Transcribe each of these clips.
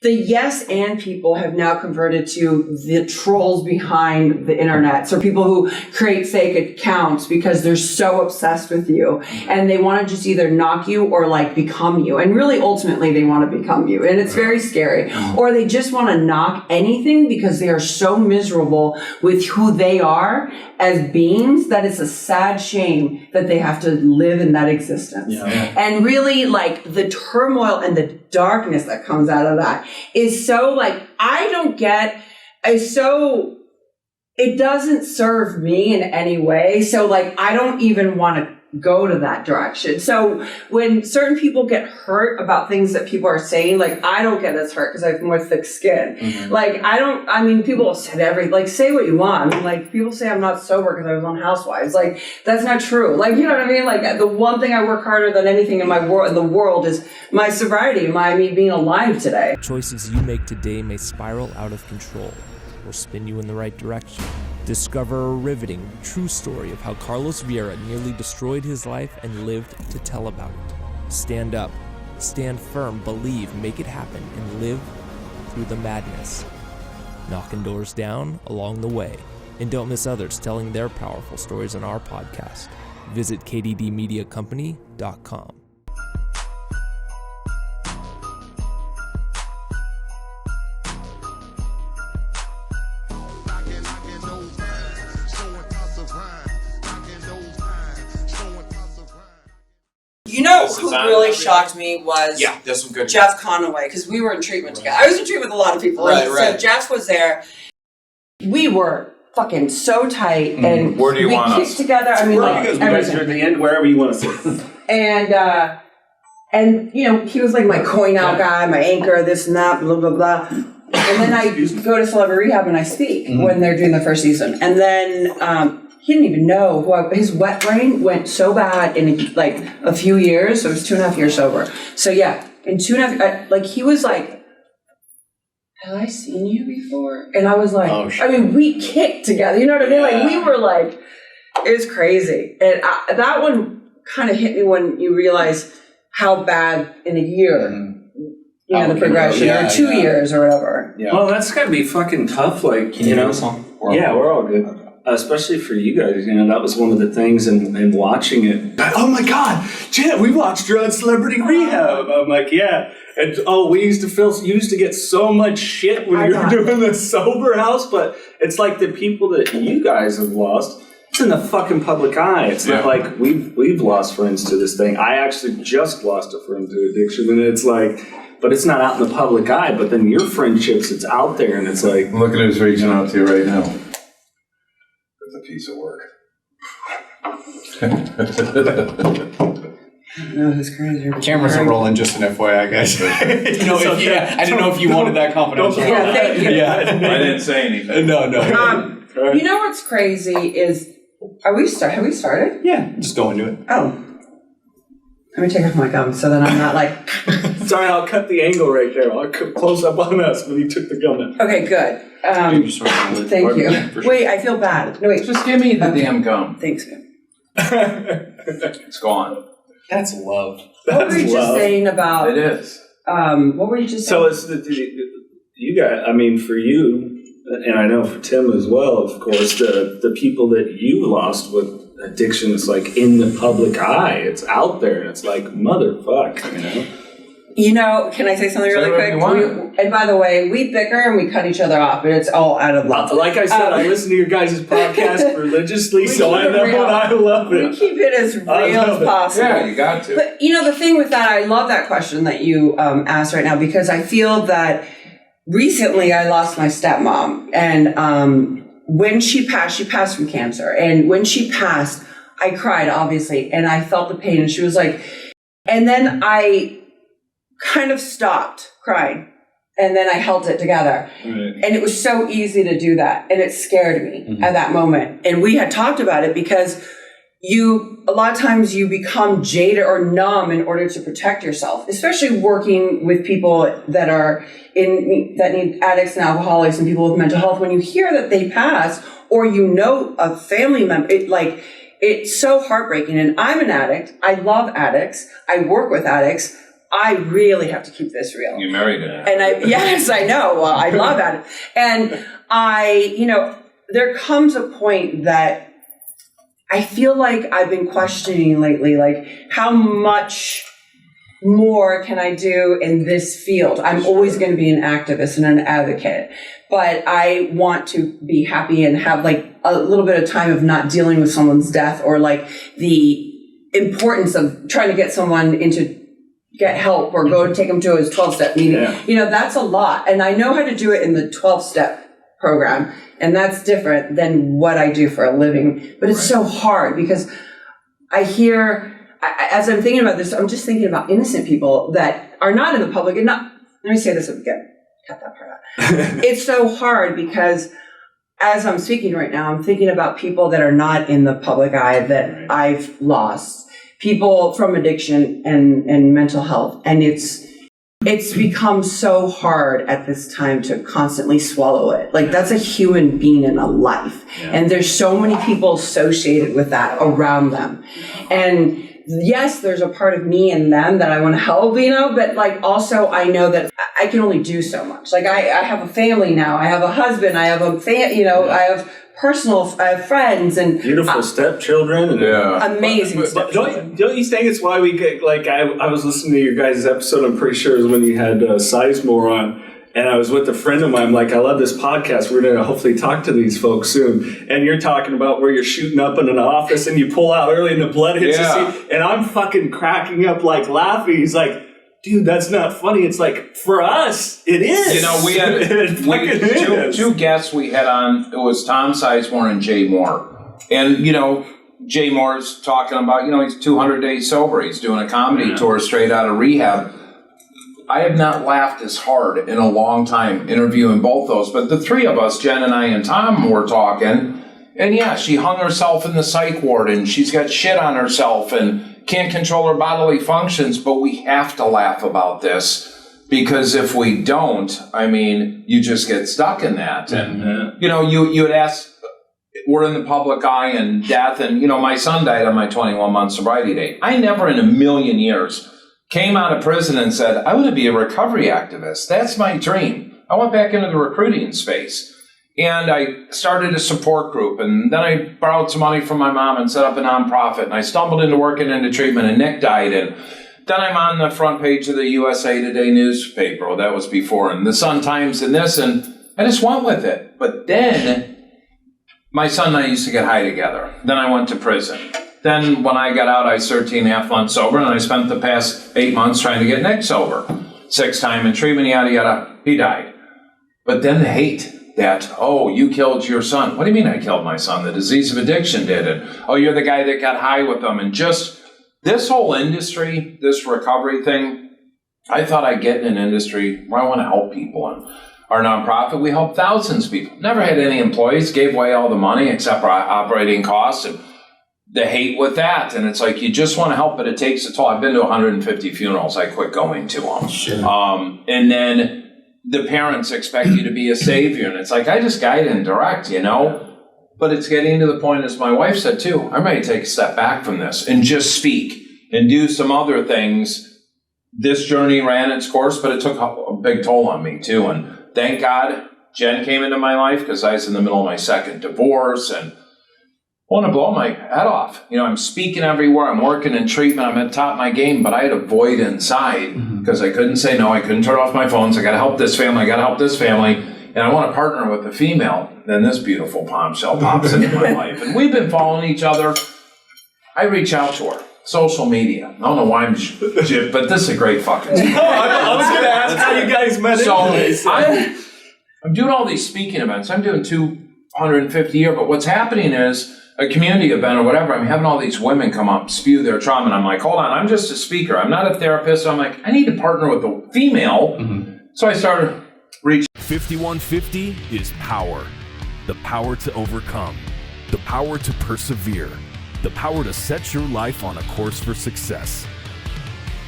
the yes and people have now converted to the trolls behind the internet. So people who create fake accounts because they're so obsessed with you and they want to just either knock you or like become you. And really ultimately they want to become you. And it's very scary. Or they just want to knock anything because they are so miserable with who they are as beings that it's a sad shame that they have to live in that existence. Yeah. And really like the turmoil and the darkness that comes out of that is so like, I don't get, it doesn't serve me in any way. So like, I don't even want to go to that direction. So when certain people get hurt about things that people are saying, like I don't get as hurt because I have more thick skin. Mm-hmm. Like people have said say what you want. I mean, like people say I'm not sober because I was on Housewives. Like that's not true. Like, you know what I mean? Like the one thing I work harder than anything in the world is my sobriety, me being alive today. Choices you make today may spiral out of control or spin you in the right direction. Discover a riveting, true story of how Carlos Vieira nearly destroyed his life and lived to tell about it. Stand up, stand firm, believe, make it happen, and live through the madness. Knocking doors down along the way. And don't miss others telling their powerful stories on our podcast. Visit kddmediacompany.com. You know who really shocked me was there's some good Jeff Conaway, because we were in treatment together. I was in treatment with a lot of people. Right. So Jeff was there. We were fucking so tight, and where do you want kicked us? together. I mean, You like guys everything. are at the end, wherever you want to sit. And you know, he was like my coin out guy, my anchor, this and that, blah blah blah. And then I go to Celebrity Rehab and I speak when they're doing the first season, and then. He didn't even know his wet brain went so bad in like a few years. So it was 2.5 years sober. So yeah, in 2.5, he was like, have I seen you before? And I was like, we kicked together. You know what I mean? Like we were like, it was crazy. And that one kind of hit me when you realize how bad in a year, the progression, or 2 years or whatever. Yeah. Well, that's got to be fucking tough. Like, we're all good. Especially for you guys, that was one of the things in watching it. Oh my God, Jen, we watched her on Celebrity Rehab. I'm like, yeah. And we used to get so much shit when you were doing the sober house, but it's like the people that you guys have lost, it's in the fucking public eye. It's not like we've lost friends to this thing. I actually just lost a friend to addiction, and it's like, but it's not out in the public eye. But then your friendships, it's out there, and it's like, look at who's reaching out to you right now. A piece of work. No, that's crazy. Cameras are rolling, just an FYI, guys. I didn't know if you wanted that confidential. Yeah, thank you. I didn't say anything. No. You know what's crazy is, have we started? Yeah, just go into it. Oh. Let me take off my gum so that I'm not like... Sorry, I'll cut the angle right there. I'll close up on us when you took the gum out. Okay, good. Thank you. Wait, I feel bad. No, wait. Just give me the damn gum. Thanks, man. It's gone. That's love. What were you just saying about... It is. What were you just saying? So it's you guys, for you, and I know for Tim as well, of course, the people that you lost with addiction is like in the public eye. It's out there. It's like, motherfuck, Can I say something really quick? And by the way, we bicker and we cut each other off, but it's all out of love. Like I said, I listen to your guys' podcast religiously, so I know and I love it. We keep it as real as possible. Yeah, you got to. But, the thing with that, I love that question that you asked right now, because I feel that recently I lost my stepmom. And when she passed from cancer. And when she passed, I cried, obviously, and I felt the pain. And she was like, and then I kind of stopped crying, and then I held it together. Right. And it was so easy to do that, and it scared me at that moment. And we had talked about it because a lot of times you become jaded or numb in order to protect yourself, especially working with people that need addicts and alcoholics and people with mental health. When you hear that they pass, or a family member, it's so heartbreaking. And I'm an addict. I love addicts. I work with addicts. I really have to keep this real. You married it. And yes, I know. Well, I love that. And there comes a point that I feel like I've been questioning lately, like how much more can I do in this field? I'm always going to be an activist and an advocate, but I want to be happy and have like a little bit of time of not dealing with someone's death, or like the importance of trying to get someone get help or go take them to his 12-step meeting. Yeah. That's a lot. And I know how to do it in the 12-step program. And that's different than what I do for a living. But it's so hard because I hear, as I'm thinking about this, I'm just thinking about innocent people that are not in the public. And let me say this again. Cut that part out. It's so hard because as I'm speaking right now, I'm thinking about people that are not in the public eye that I've lost. People from addiction and mental health. And it's become so hard at this time to constantly swallow it. Like, that's a human being in a life. Yeah. And there's so many people associated with that around them. And yes, there's a part of me and them that I want to help, but like also I know that I can only do so much. Like I have a family now. I have a husband. I have I have I have friends and beautiful stepchildren and amazing stepchildren. Don't you think it's why we get, like, I was listening to your guys' episode, I'm pretty sure it was when you had Sizemore on, and I was with a friend of mine. I'm like, I love this podcast. We're going to hopefully talk to these folks soon. And you're talking about where you're shooting up in an office and you pull out early and the blood hits the seat. And I'm fucking cracking up, like laughing. He's like, dude, that's not funny. It's like, for us, it is. We had two guests we had on. It was Tom Sizemore and Jay Moore. And, Jay Moore's talking about, he's 200 days sober. He's doing a comedy tour straight out of rehab. I have not laughed as hard in a long time interviewing both those. But the three of us, Jen and I and Tom, were talking. And she hung herself in the psych ward and she's got shit on herself and can't control her bodily functions. But we have to laugh about this because if we don't, you just get stuck in that. And, you had asked, we're in the public eye and death. And, my son died on my 21-month sobriety date. I never in a million years came out of prison and said, I want to be a recovery activist. That's my dream. I went back into the recruiting space. And I started a support group. And then I borrowed some money from my mom and set up a nonprofit. And I stumbled into working into treatment, and Nick died. And then I'm on the front page of the USA Today newspaper. Well, that was before. And the Sun Times and this. And I just went with it. But then my son and I used to get high together. Then I went to prison. Then when I got out, I was 13 and a half months sober, and I spent the past 8 months trying to get Nick sober. 6 time in treatment, yada, yada. He died. But then the hate that, you killed your son. What do you mean I killed my son? The disease of addiction did it. You're the guy that got high with them. And just this whole industry, this recovery thing, I thought I'd get in an industry where I want to help people. And our nonprofit, we help thousands of people. Never had any employees, gave away all the money except for operating costs. And the hate with that. And it's like, you just want to help, but it takes a toll. I've been to 150 funerals. I quit going to them. Sure. And then the parents expect you to be a savior. And it's like, I just guide and direct, But it's getting to the point, as my wife said too, I'm ready to take a step back from this and just speak and do some other things. This journey ran its course, but it took a big toll on me too. And thank God Jen came into my life because I was in the middle of my second divorce and I want to blow my head off. I'm speaking everywhere. I'm working in treatment. I'm at the top of my game, but I had a void inside because I couldn't say no. I couldn't turn off my phones. I got to help this family. I got to help this family. And I want to partner with a female. Then this beautiful bombshell pops into my life. And we've been following each other. I reach out to her. Social media. I don't know why I'm but this is a great fucking story. I was going to ask how you guys met. So I'm doing all these speaking events. I'm doing 250 a year. But what's happening is, a community event or whatever, I'm having all these women come up, spew their trauma, and I'm like, hold on, I'm just a speaker. I'm not a therapist. So I'm like, I need to partner with a female. So I started reaching. 5150 is power. The power to overcome. The power to persevere. The power to set your life on a course for success.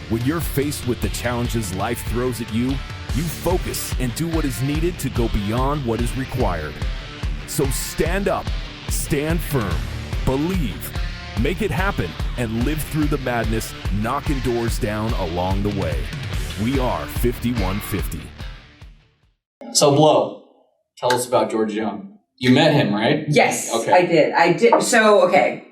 When you're faced with the challenges life throws at you, you focus and do what is needed to go beyond what is required. So stand up. Stand firm, believe, Make it happen and live through the madness, knocking doors down along the way. We are 5150. So, Blow, tell us about George Jung. You met him, right? Yes, Okay. I did. So, okay.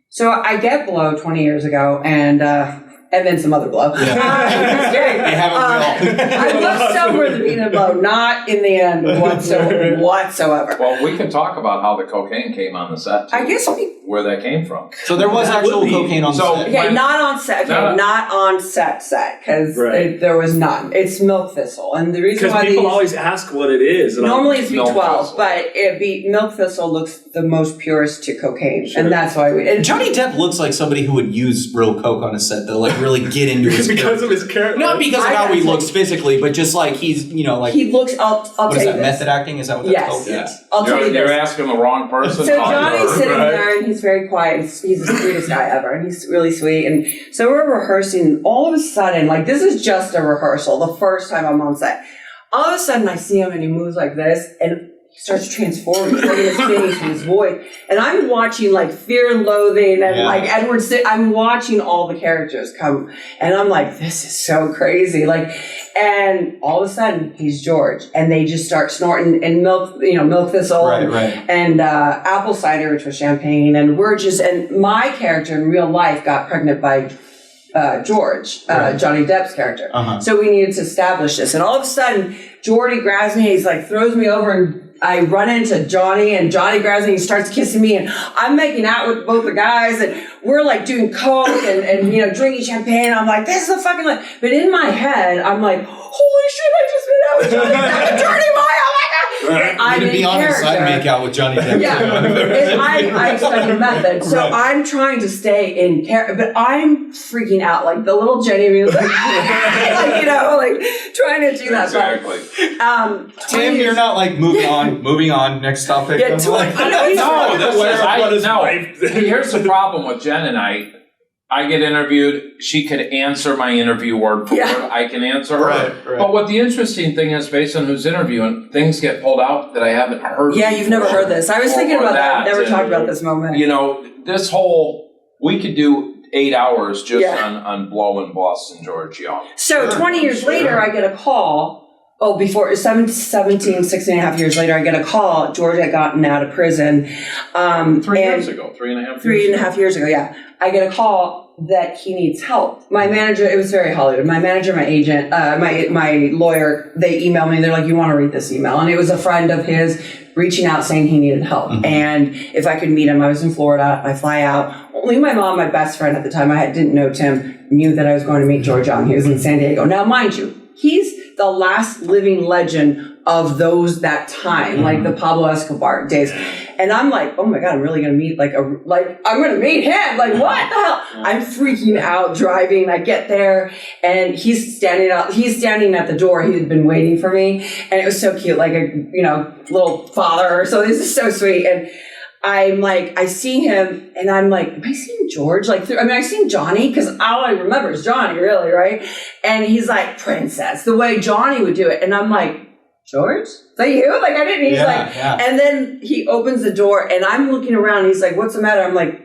So I get Blow 20 years ago, and then some other Blow. Yeah. They haven't we all? I was sober at the beginning of Blow, not in the end whatsoever. Well, we can talk about how the cocaine came on the set, too. I guess where that came from. So there was actual cocaine on So- set. Okay, not on set. Okay, not on set, because Right. there was none. It's milk thistle, and the reason Because why people these always ask what it is. And normally it's Milk B12, thistle. but milk thistle looks the most purest to cocaine, and that's why we. And Johnny Depp looks like somebody who would use real coke on a set to like really get into his because of his character. Not because of I how he gotta looks physically, but just like he's, you know, like he looks. I'll what tell is you that, this. method acting? Is that what that's called? Yes. I'll tell you You're this. asking the wrong person. So Tom. Johnny's sitting right. there and he's very quiet. He's the sweetest guy ever, and he's really sweet. And so we're rehearsing. And all of a sudden, like this is just a rehearsal. The first time I'm on set, all of a sudden I see him and he moves like this, and he starts transforming, like his face and his voice. And I'm watching like Fear and Loathing and like Edward. I'm watching all the characters come, and I'm like, this is so crazy. Like, and all of a sudden he's George, and they just start snorting and milk thistle, and apple cider, which was champagne, and and my character in real life got pregnant by George, Johnny Depp's character. So we needed to establish this, and all of a sudden Jordy grabs me, he's like throws me over, and I run into Johnny, and Johnny grabs me and he starts kissing me, and I'm making out with both the guys, and we're like doing coke and drinking champagne, and I'm like, this is the fucking life. But in my head, I'm like, holy shit, I just been out with Johnny Depp and Johnny Boy, oh my god! I'm to be in honest, I'd character. make out with Johnny Depp. Yeah, and I studied method, so I'm trying to stay in character, but I'm freaking out, like the little Jenny was like, trying to do that. Exactly. But, Tim, you're not like moving on, next topic. Yeah, Here's the problem with Jen and I. I get interviewed. She could answer my interview word for word. I can answer her. Right. But what the interesting thing is, based on who's interviewing, things get pulled out that I haven't heard. yeah, you've never heard this. I was thinking about that. Never talked about this moment. This whole, we could do 8 hours just on Blow and Boston George Jung. So 20 years later, I get a call. Oh, before 16 and a half years later, I get a call. George had gotten out of prison. 3 years ago, 3.5 years ago. 3.5 years ago, yeah. I get a call that he needs help. My manager, it was very Hollywood. My manager, my agent, my lawyer, they emailed me. They're like, you want to read this email? And it was a friend of his reaching out saying he needed help. And if I could meet him, I was in Florida. I fly out. Only my mom, my best friend at the time, didn't know Tim, knew that I was going to meet George Jung. He was in San Diego. Now, mind you, he's the last living legend of that time, like the Pablo Escobar days. And I'm like, oh my God, I'm really going to meet I'm going to meet him. Like, what the hell? I'm freaking out driving. I get there and he's standing at the door. He had been waiting for me. And it was so cute, like a, little father. So this is so sweet. And I'm like, I see him and I'm like, am I seeing George? I seen Johnny because all I remember is Johnny, really, right? And he's like, princess, the way Johnny would do it. And I'm like, George? Is that you? Like, I didn't, he's and then he opens the door and I'm looking around and he's like, what's the matter? I'm like,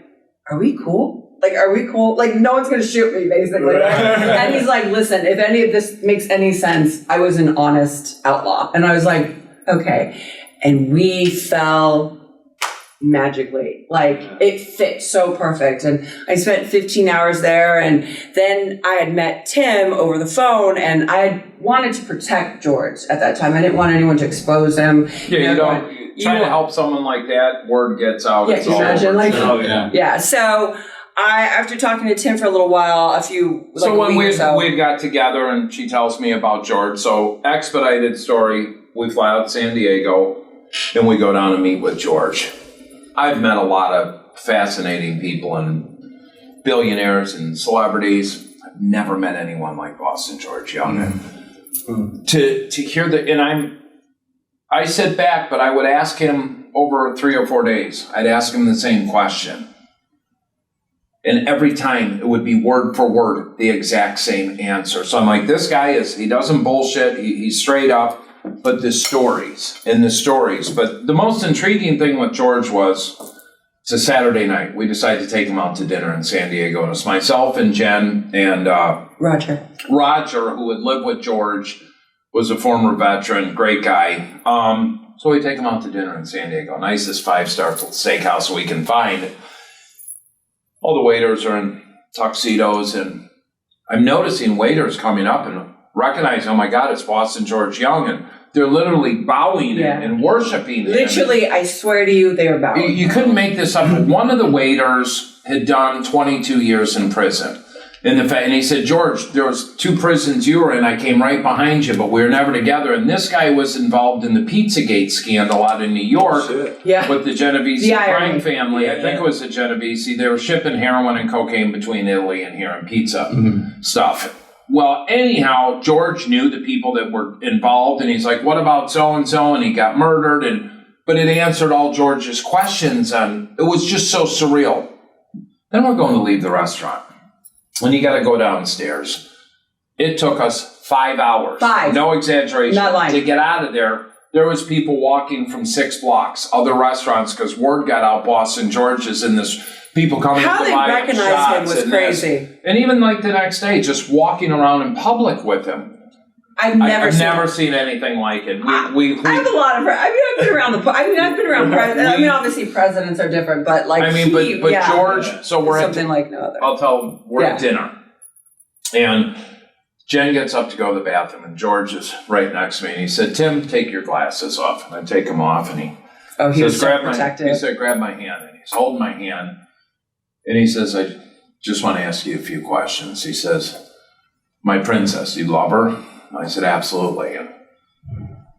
are we cool? Like, are we cool? Like, no one's going to shoot me, basically. Right? And he's like, listen, if any of this makes any sense, I was an honest outlaw. And I was like, okay. And we fell magically. Like, it fit so perfect. And I spent 15 hours there. And then I had met Tim over the phone, and I had wanted to protect George at that time. I didn't want anyone to expose him. Yeah, trying to help someone like that, word gets out. Yeah, can you imagine? Yeah. So after talking to Tim for a little while, when we got together and she tells me about George, so expedited story, we fly out to San Diego and we go down and meet with George. I've met a lot of fascinating people and billionaires and celebrities. I've never met anyone like Boston George Jung. To hear I sit back, but I would ask him over 3 or 4 days. I'd ask him the same question. And every time it would be word for word the exact same answer. So I'm like, this guy he doesn't bullshit. He's straight up. But the stories. But the most intriguing thing with George was, It's a Saturday night. We decided to take him out to dinner in San Diego. And it's myself and Jen and Roger, who had lived with George, was a former veteran, great guy. So we take him out to dinner in San Diego. Nicest 5-star steakhouse we can find. All the waiters are in tuxedos, and I'm noticing waiters coming up and recognizing, oh my God, it's Boston George Jung, and they're literally bowing and worshiping him. Literally, I swear to you, they were bowing. You couldn't make this up. One of the waiters had done 22 years in prison. And he said, George, there was 2 prisons you were in. I came right behind you, but we were never together. And this guy was involved in the Pizzagate scandal out in New York with the Genovese crime family. I think it was the Genovese. They were shipping heroin and cocaine between Italy and here and pizza stuff. Well, anyhow, George knew the people that were involved, and he's like, what about so-and-so? And he got murdered. But it answered all George's questions, and it was just so surreal. Then we're going to leave the restaurant. When you got to go downstairs, it took us 5 hours. 5. No exaggeration. Not lying. To get out of there. There was people walking from 6 blocks, other restaurants, because word got out Boston George is in this, people coming to buy shots. How they recognized him was crazy. And even like the next day, just walking around in public with him. I've never seen anything like it. I have a lot of friends. I've been around I've been around presidents. Obviously presidents are different, but like but George, so we're something like no other. I'll tell, we're at dinner. And Jen gets up to go to the bathroom, and George is right next to me, and he said, Tim, take your glasses off. And I take them off, and he was so protective. He said, grab my hand, and he's holding my hand, and he says, I just want to ask you a few questions. He says, my princess, you love her? I said, absolutely. And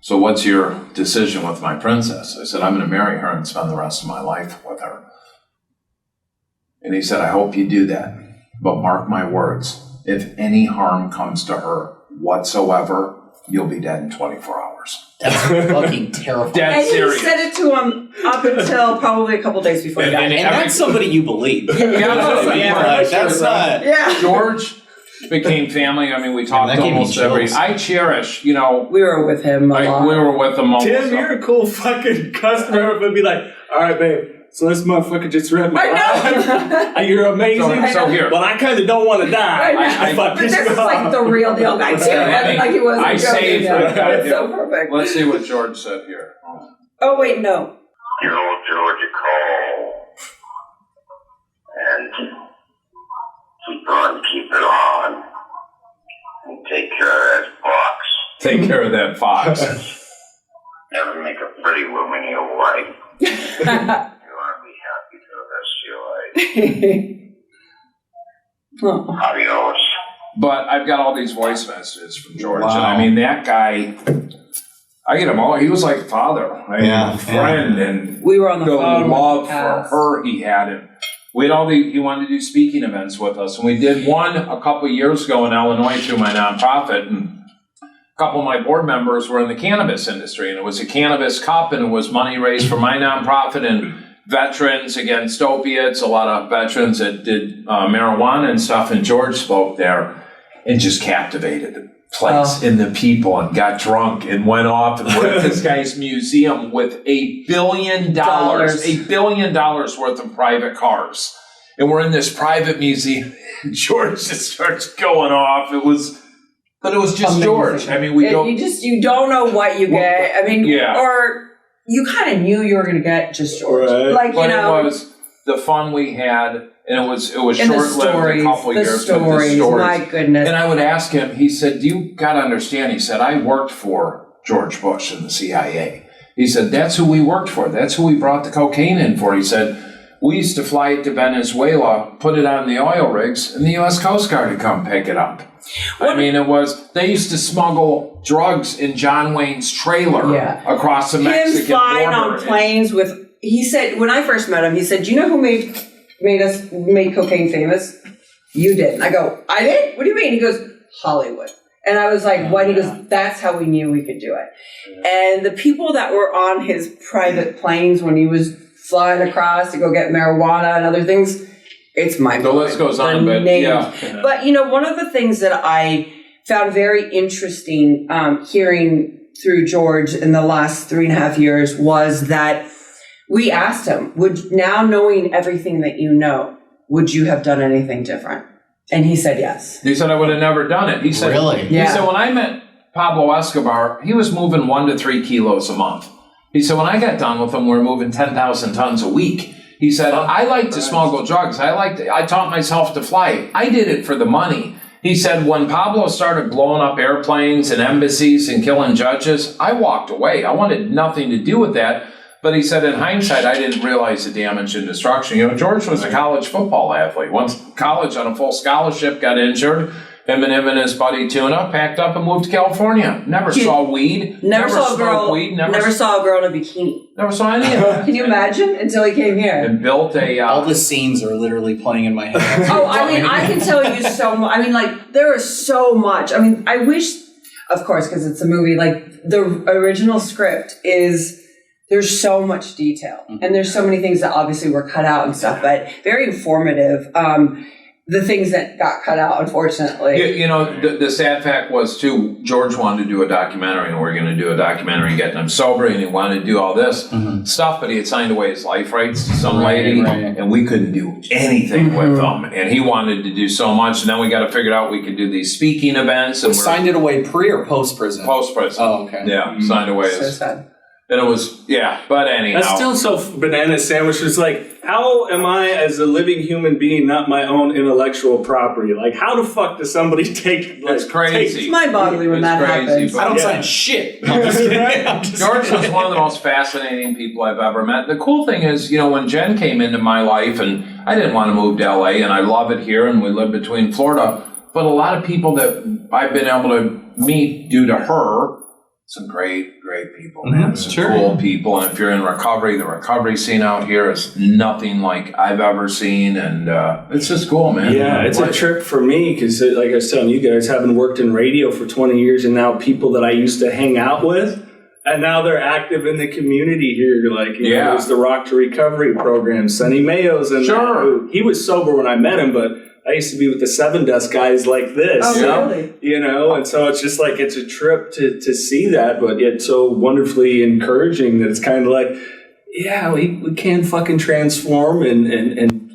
so what's your decision with my princess? I said, I'm going to marry her and spend the rest of my life with her. And he said, I hope you do that. But mark my words, if any harm comes to her whatsoever, you'll be dead in 24 hours. That's fucking terrifying. Dead serious. He said it to him up until probably a couple days before he died. And that's somebody you believe. That's not. Yeah. George became family. I mean, we talked almost every. I cherish, we were with him a lot. We were with him almost. Tim, you're a cool fucking customer, but be like, all right, babe. So this motherfucker just ripped me. I know. You're amazing. So here. But I kind of don't want to die. But this is like the real deal guy too. Like he wasn't joking. Saved It's so perfect. Let's see what George said here. Oh wait, no. Give old George a call and keep it on and take care of that fox. Take care of that fox. Never make a pretty woman your wife. You want to be happy for the rest of your life. Adios. But I've got all these voice messages from George, and I mean, that guy, I get him all. He was like a father, a friend, and we were on the phone. Love for her he had, and we had he wanted to do speaking events with us, and we did one a couple years ago in Illinois through my nonprofit, and a couple of my board members were in the cannabis industry, and it was a cannabis cup, and it was money raised for my nonprofit and veterans against opiates, a lot of veterans that did marijuana and stuff, and George spoke there and just captivated the place and the people and got drunk and went off and we're at this guy's museum with $1 billion worth of private cars. And we're in this private museum. George just starts going off. But it was just amazing. George. I mean, you don't know what you get. I mean, or you kind of knew you were going to get just George. Right. It was the fun we had. And it was short-lived, a couple years. The stories, my goodness. And I would ask him, he said, you got to understand, he said, I worked for George Bush and the CIA. He said, that's who we worked for. That's who we brought the cocaine in for. He said, we used to fly it to Venezuela, put it on the oil rigs, and the U.S. Coast Guard would come pick it up. They used to smuggle drugs in John Wayne's trailer across the Mexican border. Him flying on planes he said, when I first met him, he said, do you know who made cocaine famous? You did. And I go, I did? What do you mean? He goes, Hollywood. And I was like, what? He goes, that's how we knew we could do it. And the people that were on his private planes when he was flying across to go get marijuana and other things, it's my The list goes on, but But, one of the things that I found very interesting hearing through George in the last 3.5 years was that we asked him, now knowing everything that you know, would you have done anything different? And he said yes. He said, I would have never done it. He said, really? Yeah. He said, when I met Pablo Escobar, he was moving 1 to 3 kilos a month. He said, when I got done with him, we were moving 10,000 tons a week. He said, I like to smuggle drugs. I taught myself to fly. I did it for the money. He said, when Pablo started blowing up airplanes and embassies and killing judges, I walked away. I wanted nothing to do with that. But he said, in hindsight, I didn't realize the damage and destruction. You know, George was a college football athlete. Once college on a full scholarship, got injured. Him and his buddy Tuna packed up and moved to California. Never saw weed. Never saw a girl. Weed, never saw a girl in a bikini. Never saw any of it. Can you imagine? Until he came here. And built a... all the scenes are literally playing in my head. Oh, I mean, I can tell you so much. I mean, like, there is so much. I mean, I wish, of course, because it's a movie, like, the original script is... There's so much detail. And there's so many things that obviously were cut out and stuff, but very informative. The things that got cut out, unfortunately. You know, the sad fact was, too, George wanted to do a documentary, and we were going to do a documentary getting him sober, and he wanted to do all this stuff, but he had signed away his life rights to some lady, and we couldn't do anything with him. And he wanted to do so much, and then we got to figure out we could do these speaking events. And signed it away pre or post-prison? Post-prison. Oh, okay. Yeah, signed away. So sad. And it was, but anyhow. That's still so banana sandwich. It's like, how am I, as a living human being, not my own intellectual property? Like, how the fuck does somebody take... Like, it's crazy. It's mind-boggling when that happens. I don't sign shit. I'm just kidding. George was one of the most fascinating people I've ever met. The cool thing is, you know, when Jen came into my life, and I didn't want to move to LA, and I love it here, and we live between Florida, but a lot of people that I've been able to meet due to her, some great people, man. Some cool people. And if you're in recovery, the recovery scene out here is nothing like I've ever seen. And it's just cool, man. Yeah, it's a trip for me because, like I was telling you guys, having worked in radio for 20 years and now people that I used to hang out with, and now they're active in the community here. Like, you know, there's the Rock to Recovery program. Sonny Mayo's in there. He was sober when I met him, but I used to be with the 7 Desk guys like this. Oh, really? You know, and so it's just like, it's a trip to see that, but yet so wonderfully encouraging that it's kind of like, yeah, we can fucking transform and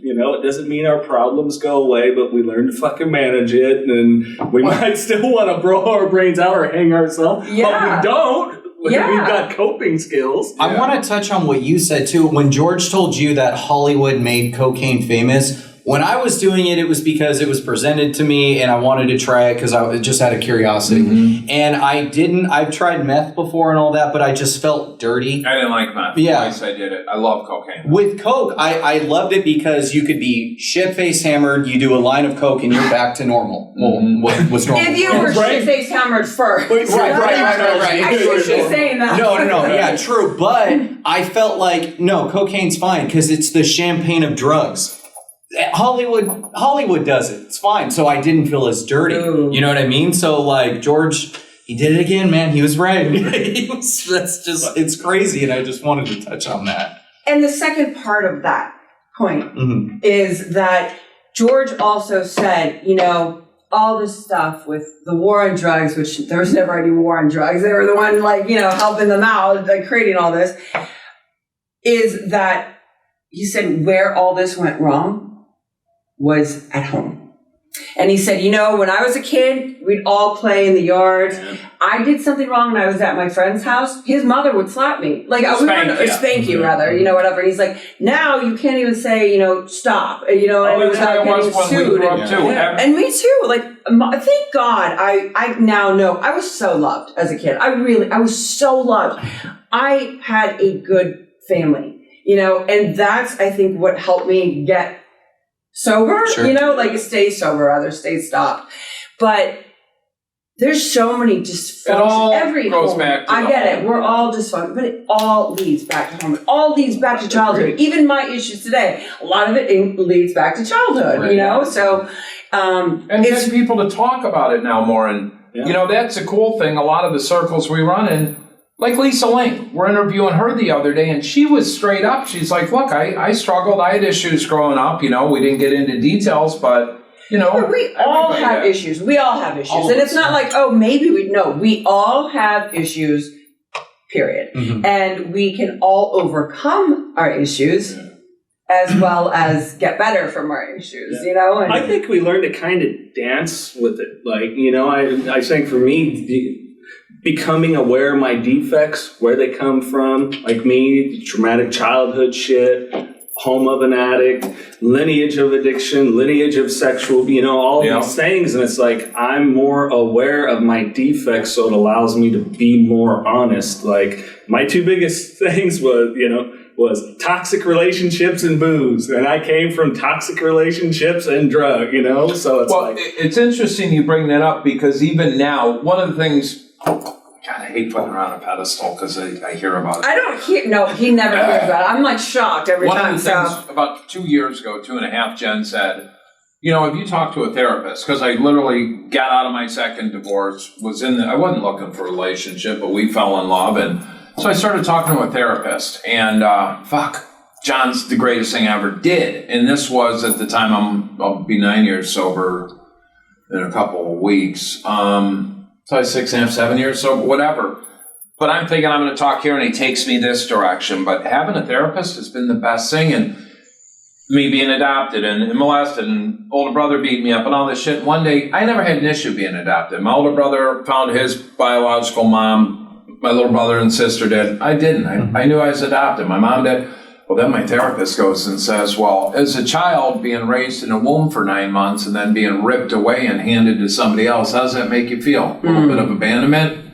you know, it doesn't mean our problems go away, but we learn to fucking manage it, and we might still want to blow our brains out or hang ourselves, but we don't. We've got coping skills. I want to touch on what you said, too. When George told you that Hollywood made cocaine famous, when I was doing it, it was because it was presented to me and I wanted to try it because I just had a curiosity. And I've tried meth before and all that, but I just felt dirty. I didn't like meth. Yeah. Twice I did it. I love cocaine. With coke, I loved it because you could be shit-faced hammered, you do a line of coke, and you're back to normal. Well, what's normal? If you were shit-faced hammered first. Right. I shouldn't be saying that. No. Yeah, true. But I felt like, no, cocaine's fine because it's the champagne of drugs. Hollywood does it. It's fine. So I didn't feel as dirty. Ooh. You know what I mean? So like George, he did it again, man. He was right. It's crazy. And I just wanted to touch on that. And the second part of that point is that George also said, you know, all this stuff with the war on drugs, which there was never any war on drugs. They were the one, like, you know, helping them out, like creating all this, is that he said where all this went wrong was at home. And he said, you know, when I was a kid, we'd all play in the yard. I did something wrong when I was at my friend's house. His mother would slap me. Like, spank you, rather, you know, whatever. And he's like, now you can't even say, you know, stop, you know, and without getting sued. And me too. Like, thank God I now know I was so loved as a kid. I was so loved. I had a good family, you know, and that's, I think, what helped me get sober, you know, like stay sober, rather stay stopped. But there's so many dysfunctions. Every home, back to I get it. We're all dysfunctional, but it all leads back to home. It all leads back to childhood. Even my issues today, a lot of it leads back to childhood, you know? So, and it's people to talk about it now more. And, you know, that's a cool thing. A lot of the circles we run in, like Lisa Ling, we're interviewing her the other day, and she was straight up. She's like, look, I struggled. I had issues growing up. You know, we didn't get into details, but, you know. But we all have issues. We all have issues. And it's not like, oh, maybe we all have issues. period. And we can all overcome our issues as well as get better from our issues, you know? And I think we learn to kind of dance with it. Like, you know, I think for me, becoming aware of my defects, where they come from, like me, traumatic childhood shit, home of an addict, lineage of addiction, lineage of sexual, you know, all these things. And it's like, I'm more aware of my defects, so it allows me to be more honest. Like, my two biggest things was toxic relationships and booze. And I came from toxic relationships and drug, you know? So it's it's interesting you bring that up, because even now, one of the things, God, I hate putting her on a pedestal because I hear about it. I don't hear, no, he never hears about it. I'm like shocked every time. One of the things about 2 years ago, 2.5, Jen said, you know, if you talk to a therapist, because I literally got out of my second divorce, I wasn't looking for a relationship, but we fell in love. And so I started talking to a therapist, and John's the greatest thing I ever did. And this was at the time, I'll be 9 years sober in a couple of weeks. So I was 6.5, 7 years sober, whatever. But I'm thinking I'm going to talk here, and he takes me this direction. But having a therapist has been the best thing. And me being adopted and molested, and older brother beat me up and all this shit. One day, I never had an issue being adopted. My older brother found his biological mom. My little brother and sister did. I didn't. I knew I was adopted. My mom did. Well, then my therapist goes and says, well, as a child being raised in a womb for 9 months and then being ripped away and handed to somebody else, how does that make you feel? A little bit of abandonment?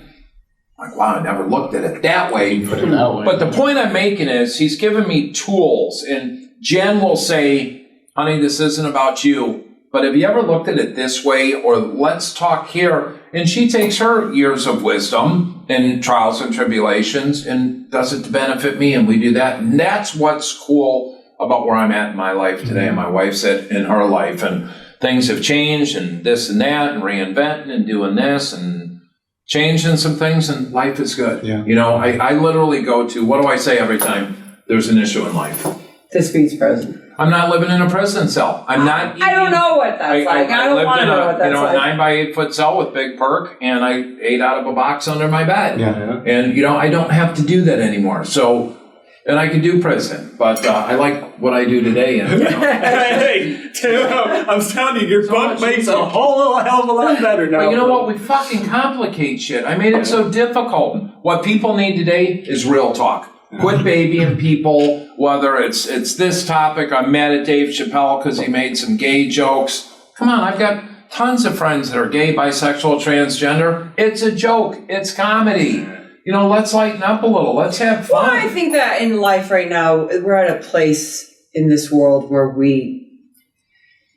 I'm like, wow, I never looked at it that way. Put it that way. But the point I'm making is he's given me tools, and Jen will say, honey, this isn't about you, but have you ever looked at it this way? Or let's talk here. And she takes her years of wisdom and trials and tribulations and does it to benefit me, and we do that. And that's what's cool about where I'm at in my life today, and my wife's at in her life. And things have changed, and this and that, and reinventing and doing this and changing some things, and life is good. Yeah. You know, I literally go to, what do I say every time there's an issue in life? This beats prison. I'm not living in a prison cell. I'm not eating. I don't know what that's like. I don't want to know what that's like. I lived in a 9 by 8 foot cell with Big Perk, and I ate out of a box under my bed. Yeah. And, you know, I don't have to do that anymore. So, and I could do prison, but I like what I do today. And, you know, hey, Tim, I'm telling you, your bunk makes a whole hell of a lot better now. But you know what? We fucking complicate shit. I made it so difficult. What people need today is real talk. Quit babying people, whether it's this topic. I'm mad at Dave Chappelle because he made some gay jokes. Come on, I've got tons of friends that are gay, bisexual, transgender. It's a joke. It's comedy. You know, let's lighten up a little. Let's have fun. Well, I think that in life right now, we're at a place in this world where we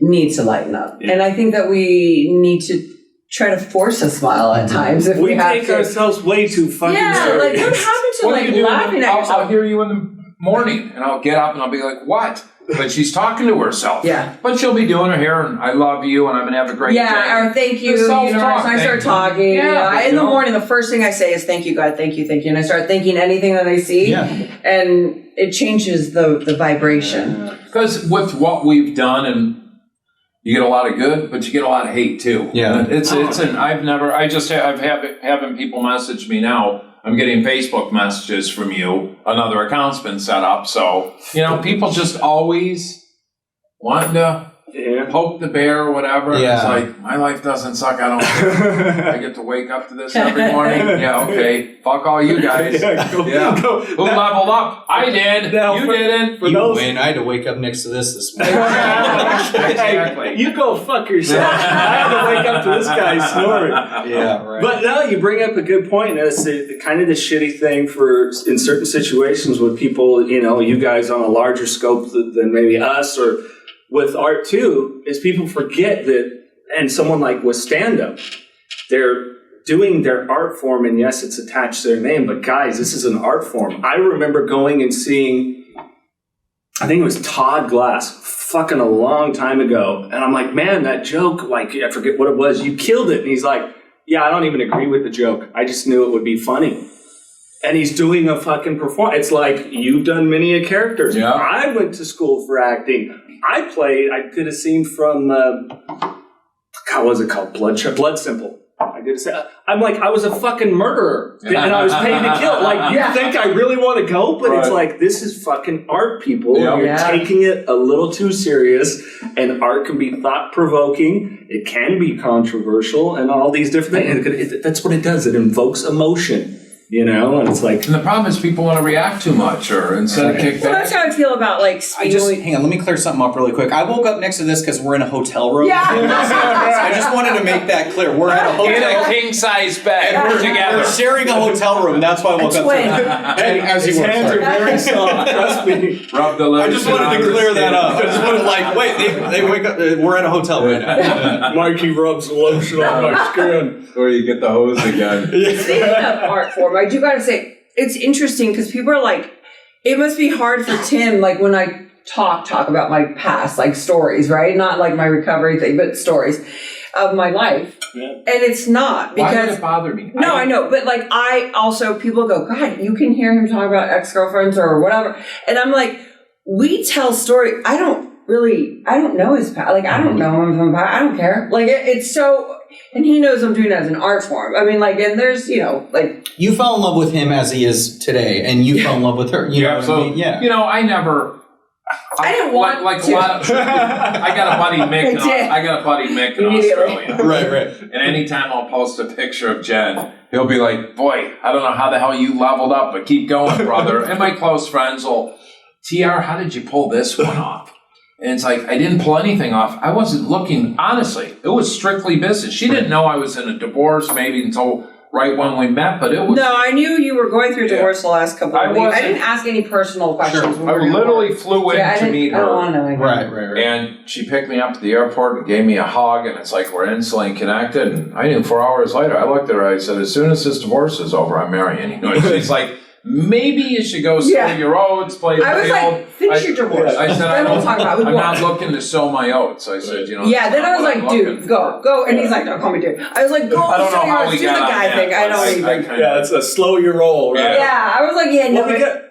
need to lighten up. Yeah. And I think that we need to try to force a smile at times if we have take to. Ourselves way too fucking serious. Like what happened to like laughing at yourself? I'll hear you in the morning, and I'll get up and I'll be like, what? But she's talking to herself. Yeah. But she'll be doing her hair, and I love you, and I'm going to have a great day. Yeah, or thank you. You know, and I start talking. Yeah, in the morning, the first thing I say is thank you, God, thank you. And I start thanking anything that I see. Yeah. And it changes the vibration. Because with what we've done, and you get a lot of good, but you get a lot of hate too. Yeah. I've having people message me now. I'm getting Facebook messages from you. Another account's been set up. So, you know, people just always wanting to poke the bear or whatever. Yeah. It's like, my life doesn't suck. I don't care. I get to wake up to this every morning. Yeah, okay. Fuck all you guys. Who leveled up? I did. You didn't. You win. I had to wake up next to this morning. Exactly. Hey, you go fuck yourself. I had to wake up to this guy snoring. Yeah, right. But no, you bring up a good point. That's kind of the shitty thing in certain situations with people, you know, you guys on a larger scope than maybe us, or with art too, is people forget that, and someone like with stand-up, they're doing their art form, and yes, it's attached to their name, but guys, this is an art form. I remember going and seeing, I think it was Todd Glass, fucking a long time ago, and I'm like, man, that joke, like, I forget what it was, you killed it. And he's like, yeah, I don't even agree with the joke. I just knew it would be funny. And he's doing a fucking performance. It's like, you've done many a characters. Yeah. I went to school for acting. I did a scene from, what was it called? Blood Simple. I I did say, I'm like, I was a fucking murderer and I was paid to kill. Like, you think I really want to go? But it's like, this is fucking art, people. You're taking it a little too serious, and art can be thought-provoking. It can be controversial and all these different things. That's what it does. It invokes emotion. You know, and it's like, and the problem is people want to react too much, or instead of kick back. Well, that's how I feel about like. Hang on, let me clear something up really quick. I woke up next to this because we're in a hotel room. Yeah. I just wanted to make that clear. We're at a hotel. In a king size bed. We're together. We're sharing a hotel room. That's why I woke up. Hey, as his hands are very soft. Trust me. Rub the lotion. I just wanted to clear that up. I just wanted to wait. They wake up. We're in a hotel right now. Mikey rubs lotion on my skin. Or you get the hose again. Speaking of art form, I do got to say, it's interesting because people are like, it must be hard for Tim, like when I talk about my past, like stories, right? Not like my recovery thing, but stories of my life. Yeah. And it's not because. Why would it bother me? No, I know. But like, I also, people go, God, you can hear him talk about ex-girlfriends or whatever. And I'm like, we tell story. I don't know his past. Like, I don't know him from past. I don't care. Like, it's so. And he knows I'm doing it as an art form. I mean, like, and there's, like... You fell in love with him as he is today, and you fell in love with her. You know absolutely. What I mean? Yeah. You know, I didn't want to. A lot of... I got a buddy, Mick, in Australia. Right. And anytime I'll post a picture of Jen, he'll be like, boy, I don't know how the hell you leveled up, but keep going, brother. And my close friends will, TR, how did you pull this one off? And it's like, I didn't pull anything off. I wasn't looking, honestly. It was strictly business. She didn't know I was in a divorce maybe until right when we met, but it was... No, I knew you were going through a divorce the last couple of weeks. I didn't ask any personal questions. Sure. I literally flew in to meet her. I don't want to know anything. Right. And she picked me up at the airport and gave me a hug, and it's like we're instantly connected. And I knew 4 hours later, I looked at her, I said, as soon as this divorce is over, I'm marrying you. And she's like... Maybe you should go sow your oats, play the field. I was like, finish your divorce. I said, then we'll talk about it. I'm not looking to sow my oats. I said, Yeah, then I was like, dude, go. And he's like, don't call me dude. I was like, go, sow your oats, do the guy thing. I don't even. Yeah, it's a slow your roll, right? Yeah, I was like,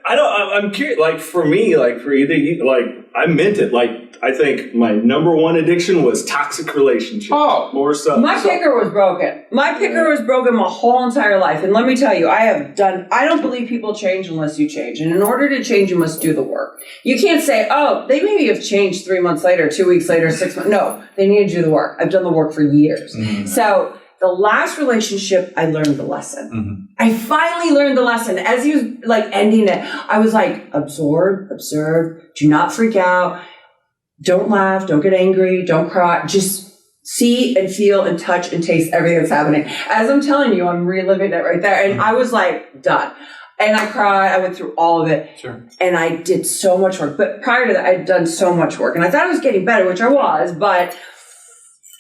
I'm curious, like, for me, like, for either you, like, I meant it. Like, I think my number one addiction was toxic relationships. Oh. More so. My picker was broken. My picker was broken my whole entire life. And let me tell you, I don't believe people change unless you change. And in order to change, you must do the work. You can't say, oh, they maybe have changed 3 months later, 2 weeks later, 6 months. No, they need to do the work. I've done the work for years. Mm-hmm. So the last relationship, I learned the lesson. Mm-hmm. I finally learned the lesson. As he was like ending it, I was like, absorb, observe, do not freak out. Don't laugh, don't get angry, don't cry. Just see and feel and touch and taste everything that's happening. As I'm telling you, I'm reliving it right there. And I was like, done. And I cried. I went through all of it. Sure. And I did so much work. But prior to that, I'd done so much work. And I thought I was getting better, which I was. But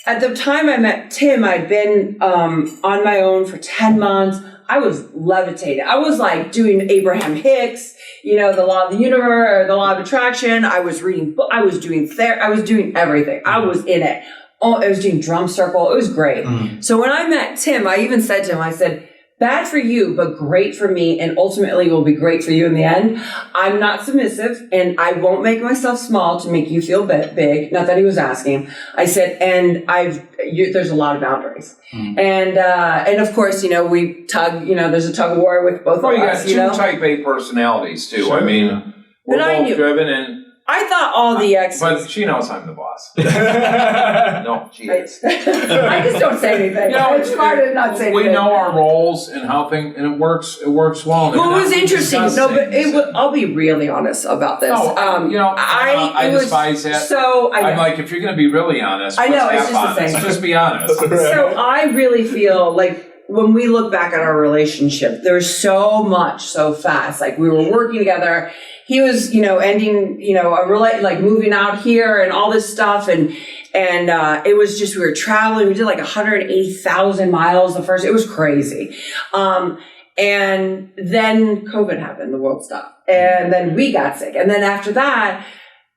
at the time I met Tim, I'd been on my own for 10 months. I was levitating. I was like doing Abraham Hicks, the law of the universe, or the law of attraction. I was reading books. I was doing therapy. I was doing everything. I was in it. Oh, I was doing drum circle. It was great. Mm. So when I met Tim, I even said to him, I said, bad for you, but great for me, and ultimately will be great for you in the end. I'm not submissive, and I won't make myself small to make you feel big. Not that he was asking. I said, and there's a lot of boundaries. Mm. And of course, we tug, there's a tug of war with both of us. You got two type A personalities, too. Sure. I mean, we're both driven and... I thought all the exes... But she knows I'm the boss. No, she is. I just don't say anything. I try to not say anything. We know our roles and how things... And it works well. Well, it was interesting. No, but I'll be really honest about this. I despise that. So, I'm like, if you're going to be really honest, I know, it's just the same. Just be honest. So I really feel like when we look back at our relationship, there's so much so fast. Like we were working together. He was, ending, moving out here and all this stuff. And it was just, we were traveling. We did like 180,000 miles it was crazy. And then COVID happened, the world stopped. And then we got sick. And then after that,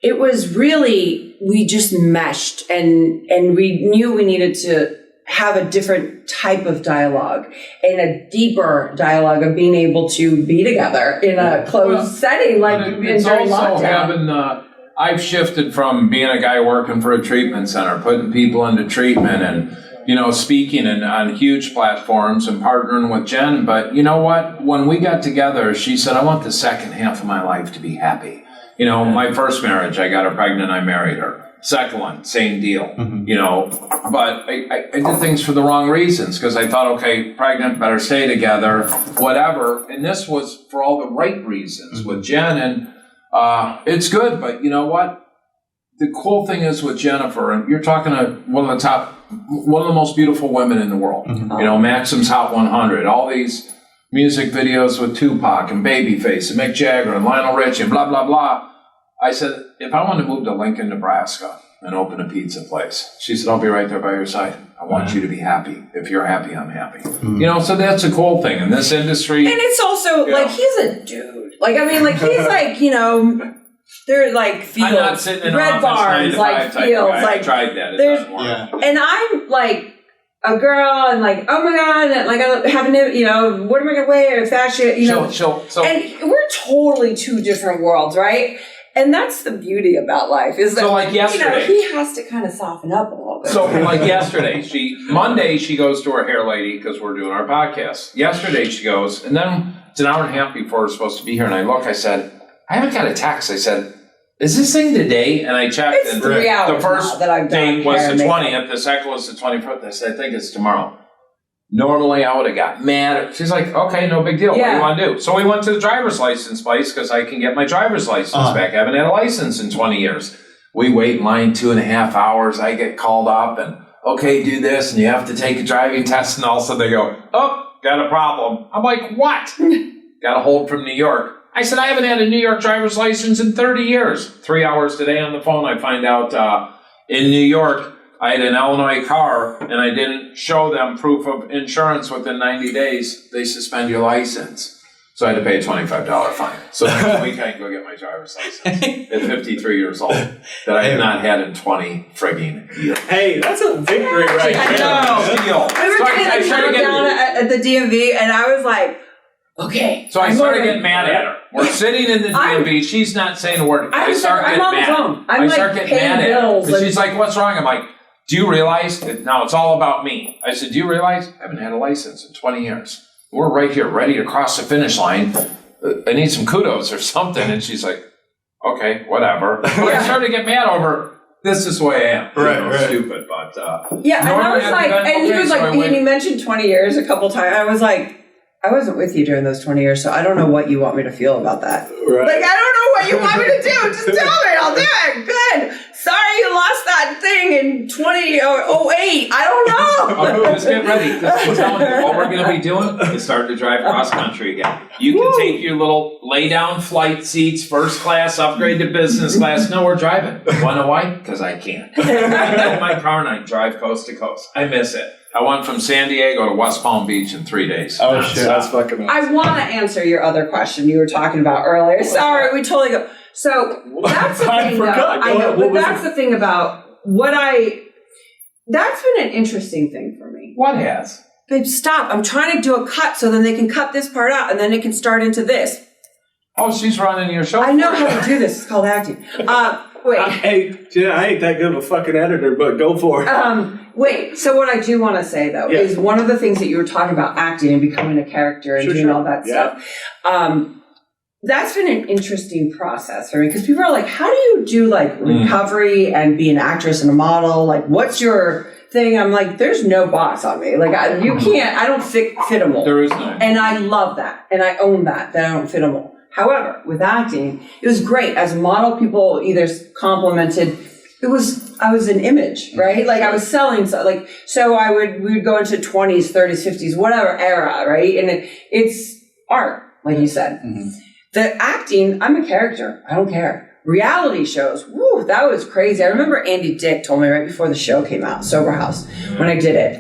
it was really, we just meshed and we knew we needed to have a different type of dialogue and a deeper dialogue of being able to be together in a closed setting, like it's during also lockdown. I've shifted from being a guy working for a treatment center, putting people into treatment, and speaking on huge platforms and partnering with Jen. But you know what? When we got together, she said, I want the second half of my life to be happy. My first marriage, I got her pregnant, I married her. Second one, same deal, but I did things for the wrong reasons because I thought, okay, pregnant, better stay together, whatever. And this was for all the right reasons with Jen, and it's good. But you know what? The cool thing is with Jennifer, and you're talking to one of the most beautiful women in the world. Maxim's Hot 100, all these music videos with Tupac and Babyface and Mick Jagger and Lionel Richie and blah, blah, blah. I said, if I want to move to Lincoln, Nebraska and open a pizza place, she said, I'll be right there by your side. I want you to be happy. If you're happy, I'm happy. So that's a cool thing in this industry. And it's also he's a dude. He's they're like fields, I'm not sitting in red bars, like fields. I tried that. It doesn't work. Yeah. And I'm like a girl, and like, oh my God, and like I have what am I gonna wear? Fashion, and we're totally two different worlds, right? And that's the beauty about life is that, so like yesterday, he has to kind of soften up a little bit. So like yesterday, Monday she goes to her hair lady because we're doing our podcast. Yesterday she goes, and then it's an hour and a half before we're supposed to be here, and I look, I said, I haven't got a text. I said, is this thing today? And I checked, it's and 3 hours the first that I've done date was the 20th, the second was the 21st. I said, I think it's tomorrow. Normally, I would have got mad. She's like, okay, no big deal. What do you want to do? So we went to the driver's license place because I can get my driver's license back. I haven't had a license in 20 years. We wait in line 2.5 hours. I get called up and, okay, do this, and you have to take a driving test. And also they go, oh, got a problem. I'm like, what? Got a hold from New York. I said, I haven't had a New York driver's license in 30 years. 3 hours today on the phone, I find out in New York, I had an Illinois car, and I didn't show them proof of insurance within 90 days. They suspend your license. So I had to pay a $25 fine. So next week I can go get my driver's license at 53 years old that I have not had in 20 frigging years. Hey, that's a victory right there. I know. We were doing down at the DMV, and I was like, okay. So I started getting mad at her. We're sitting in the DMV. She's not saying a word. I start getting mad. I start getting mad at her. She's like, what's wrong? I'm like, do you realize that now it's all about me? I said, do you realize I haven't had a license in 20 years? We're right here, ready to cross the finish line. I need some kudos or something. And she's like, okay, whatever. But I started to get mad over, this is the way I am. Right. Stupid, but... and I was like, and he was like, and he mentioned 20 years a couple times. I was like, I wasn't with you during those 20 years, so I don't know what you want me to feel about that. Right. Like, I don't know what you want me to do. Just tell me. I'll do it. Good. Sorry you lost that thing in 2008. I don't know. Just get ready. I'm telling you, what we're going to be doing is start to drive cross country again. You can take your little lay down flight seats, first class, upgrade to business class. No, we're driving. Want to know why? Because I can't. I get in my car and I drive coast to coast. I miss it. I went from San Diego to West Palm Beach in 3 days. Oh, shit. That's fucking awesome. I want to answer your other question you were talking about earlier. Sorry, we totally go. So that's the thing, though. I know, but that's the thing about that's been an interesting thing for me. What has? Babe, stop. I'm trying to do a cut so then they can cut this part out and then it can start into this. Oh, she's running your show. I know how to do this. It's called acting. Wait. Hey, Jen, I ain't that good of a fucking editor, but go for it. Wait. So what I do want to say, though, is one of the things that you were talking about acting and becoming a character and doing all that stuff. That's been an interesting process for me because people are like, how do you do like recovery and be an actress and a model? Like, what's your thing? I'm like, there's no box on me. Like, you can't, I don't fit a mold. There is no. And I love that. And I own that I don't fit a mold. However, with acting, it was great. As a model, people either complimented, I was an image, right? Like I was selling, so we would go into 20s, 30s, 50s, whatever era, right? And it's art, like you said. Mm-hmm. The acting, I'm a character. I don't care. Reality shows, woo, that was crazy. I remember Andy Dick told me right before the show came out, Sober House, when I did it.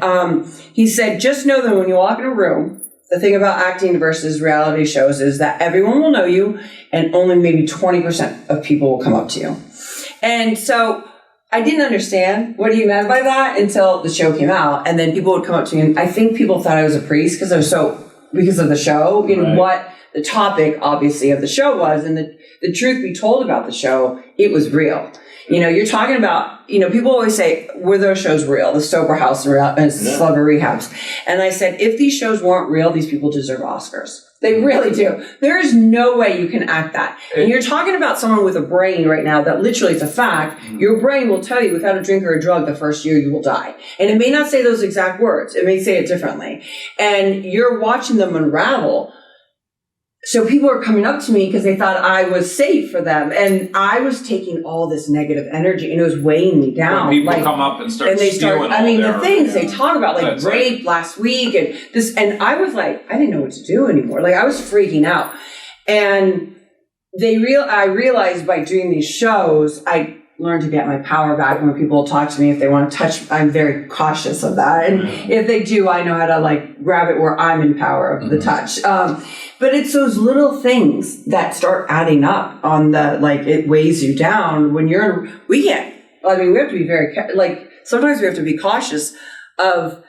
He said, just know that when you walk in a room, the thing about acting versus reality shows is that everyone will know you and only maybe 20% of people will come up to you. And so I didn't understand what he meant by that until the show came out. And then people would come up to me and I think people thought I was a priest because of the show, what the topic obviously of the show was. And the truth be told about the show, it was real. You're talking about, people always say, were those shows real? The Sober House and Celebrity Rehabs. And I said, if these shows weren't real, these people deserve Oscars. They really do. There is no way you can act that. And you're talking about someone with a brain right now that literally, it's a fact. Your brain will tell you without a drink or a drug the first year you will die. And it may not say those exact words. It may say it differently. And you're watching them unravel. So people are coming up to me because they thought I was safe for them. And I was taking all this negative energy and it was weighing me down. When people come up and start stealing the things they talk about, like rape last week and this, and I was like, I didn't know what to do anymore. Like I was freaking out. And I realized by doing these shows, I learned to get my power back. When people talk to me, if they want to touch, I'm very cautious of that. And if they do, I know how to grab it where I'm in power of the touch. But it's those little things that start adding up on it weighs you down when we have to be very, sometimes we have to be cautious of,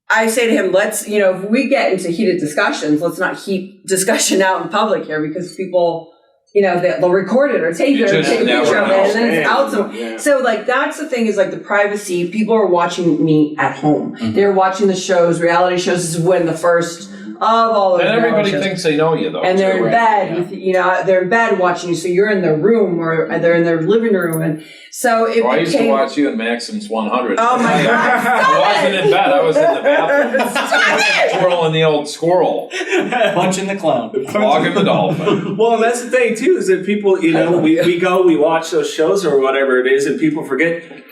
I say to him, if we get into heated discussions, let's not keep discussion out in public here because people, they'll record it or tape it or take a picture of it and then it's out. So that's the thing is the privacy. People are watching me at home. They're watching the shows, reality shows. This is when the first of all of and everybody thinks they know you though. And they're in bed, they're in bed watching you. So you're in their room or they're in their living room. And so I used to watch you in Maxim's 100. Oh my God. I wasn't in bed. I was in the bathroom. Twirling the old squirrel. Punching the clown. Flogging the dolphin. Well, that's the thing too, is that people, we watch those shows or whatever it is and people forget.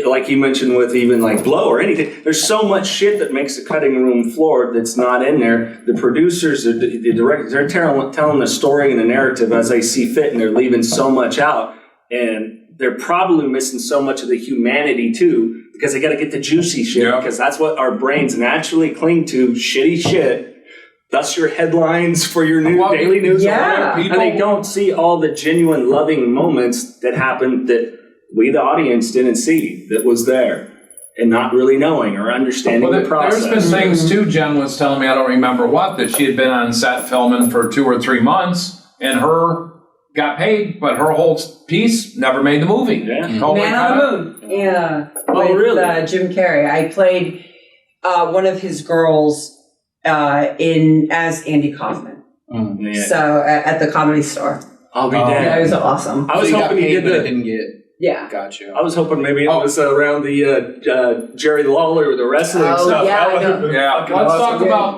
Like you mentioned with even Blow or anything, there's so much shit that makes the cutting room floor that's not in there. The producers, the directors, they're telling the story and the narrative as they see fit, and they're leaving so much out. And they're probably missing so much of the humanity too, because they got to get the juicy shit, because that's what our brains naturally cling to, shitty shit. That's your headlines for your daily news. Yeah. And they don't see all the genuine loving moments that happened that we, the audience, didn't see that was there and not really knowing or understanding the process. There's been things, too, Jen was telling me, I don't remember what, that she had been on set filming for 2 or 3 months and got paid, but her whole piece never made the movie. Yeah. Man on the Moon. Yeah. With Jim Carrey. I played one of his girls as Andy Kaufman. So at the Comedy Store. I'll be damned. That was awesome. I was hoping he didn't get. Yeah. Gotcha. I was hoping maybe it was around the Jerry Lawler, the wrestling stuff.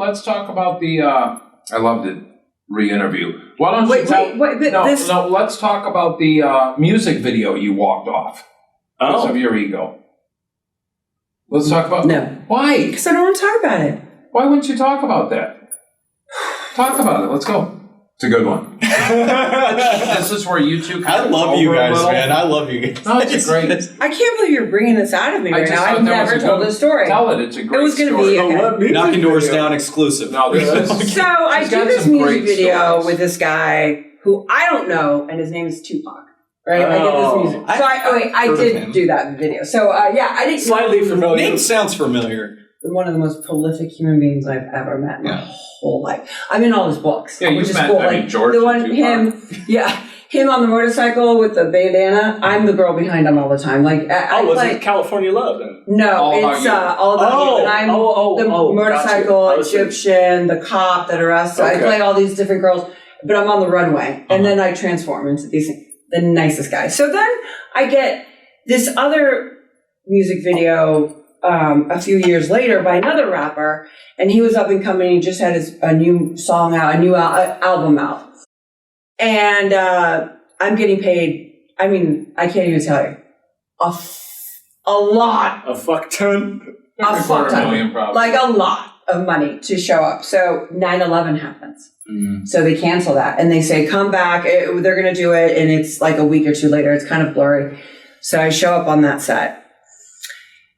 Let's talk about the. I loved it. Re-interview. Why don't you let's talk about the music video you walked off because of your ego. Let's talk about why? Because I don't want to talk about it. Why wouldn't you talk about that? Talk about it. Let's go. It's a good one. This is where you two. I love you guys, man. I love you guys. No, it's great. I can't believe you're bringing this out of me right now. I've never told this story. Tell it. It's a great story. It was going to be Knocking Doors Down exclusive. No, this is. So I do this music video with this guy who I don't know, and his name is Tupac. Right? I get this music. So I did do that video. So I didn't. Slightly familiar. Name sounds familiar. One of the most prolific human beings I've ever met in my whole life. I'm in all his books. Yeah, which is cool. George. The one, him on the motorcycle with the bandana. I'm the girl behind him all the time. Was it California Love then? No, All it's About All About You. And I'm the motorcycle gotcha. Egyptian, the cop that arrests. I play all these different girls, but I'm on the runway, and then I transform into the nicest guy. So then I get this other music video. A few years later by another rapper, and he was up and coming. He just had a new song out, a new album out, and I'm getting paid. I mean, I can't even tell you a lot, a fuck ton, a fuck ton, like a lot of money to show up. So 9/11 happens, so they cancel that, and they say come back. They're going to do it, and it's like a week or two later. It's kind of blurry. So I show up on that set.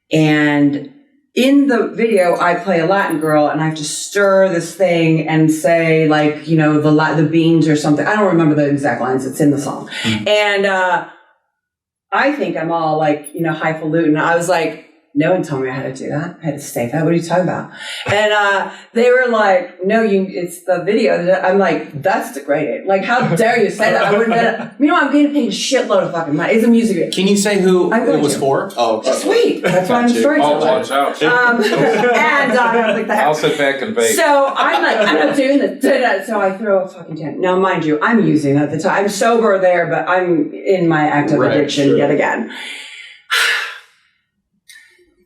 And in the video, I play a Latin girl, and I have to stir this thing and say, the beans or something. I don't remember the exact lines. It's in the song. And I think I'm all highfalutin. I was like, no one told me I had to do that. I had to say that. What are you talking about? And they were like, no, it's the video. I'm like, that's degrading. Like, how dare you say that? I wouldn't have. I'm getting paid a shitload of fucking money. It's a music video. Can you say who it was for? Oh, okay. Just wait. That's why I'm storytelling. watch out. I'll sit back and bake. So I'm like, I'm not doing this. So I throw a fucking tent. Now, mind you, I'm using at the time. I'm sober there, but I'm in my active addiction yet again.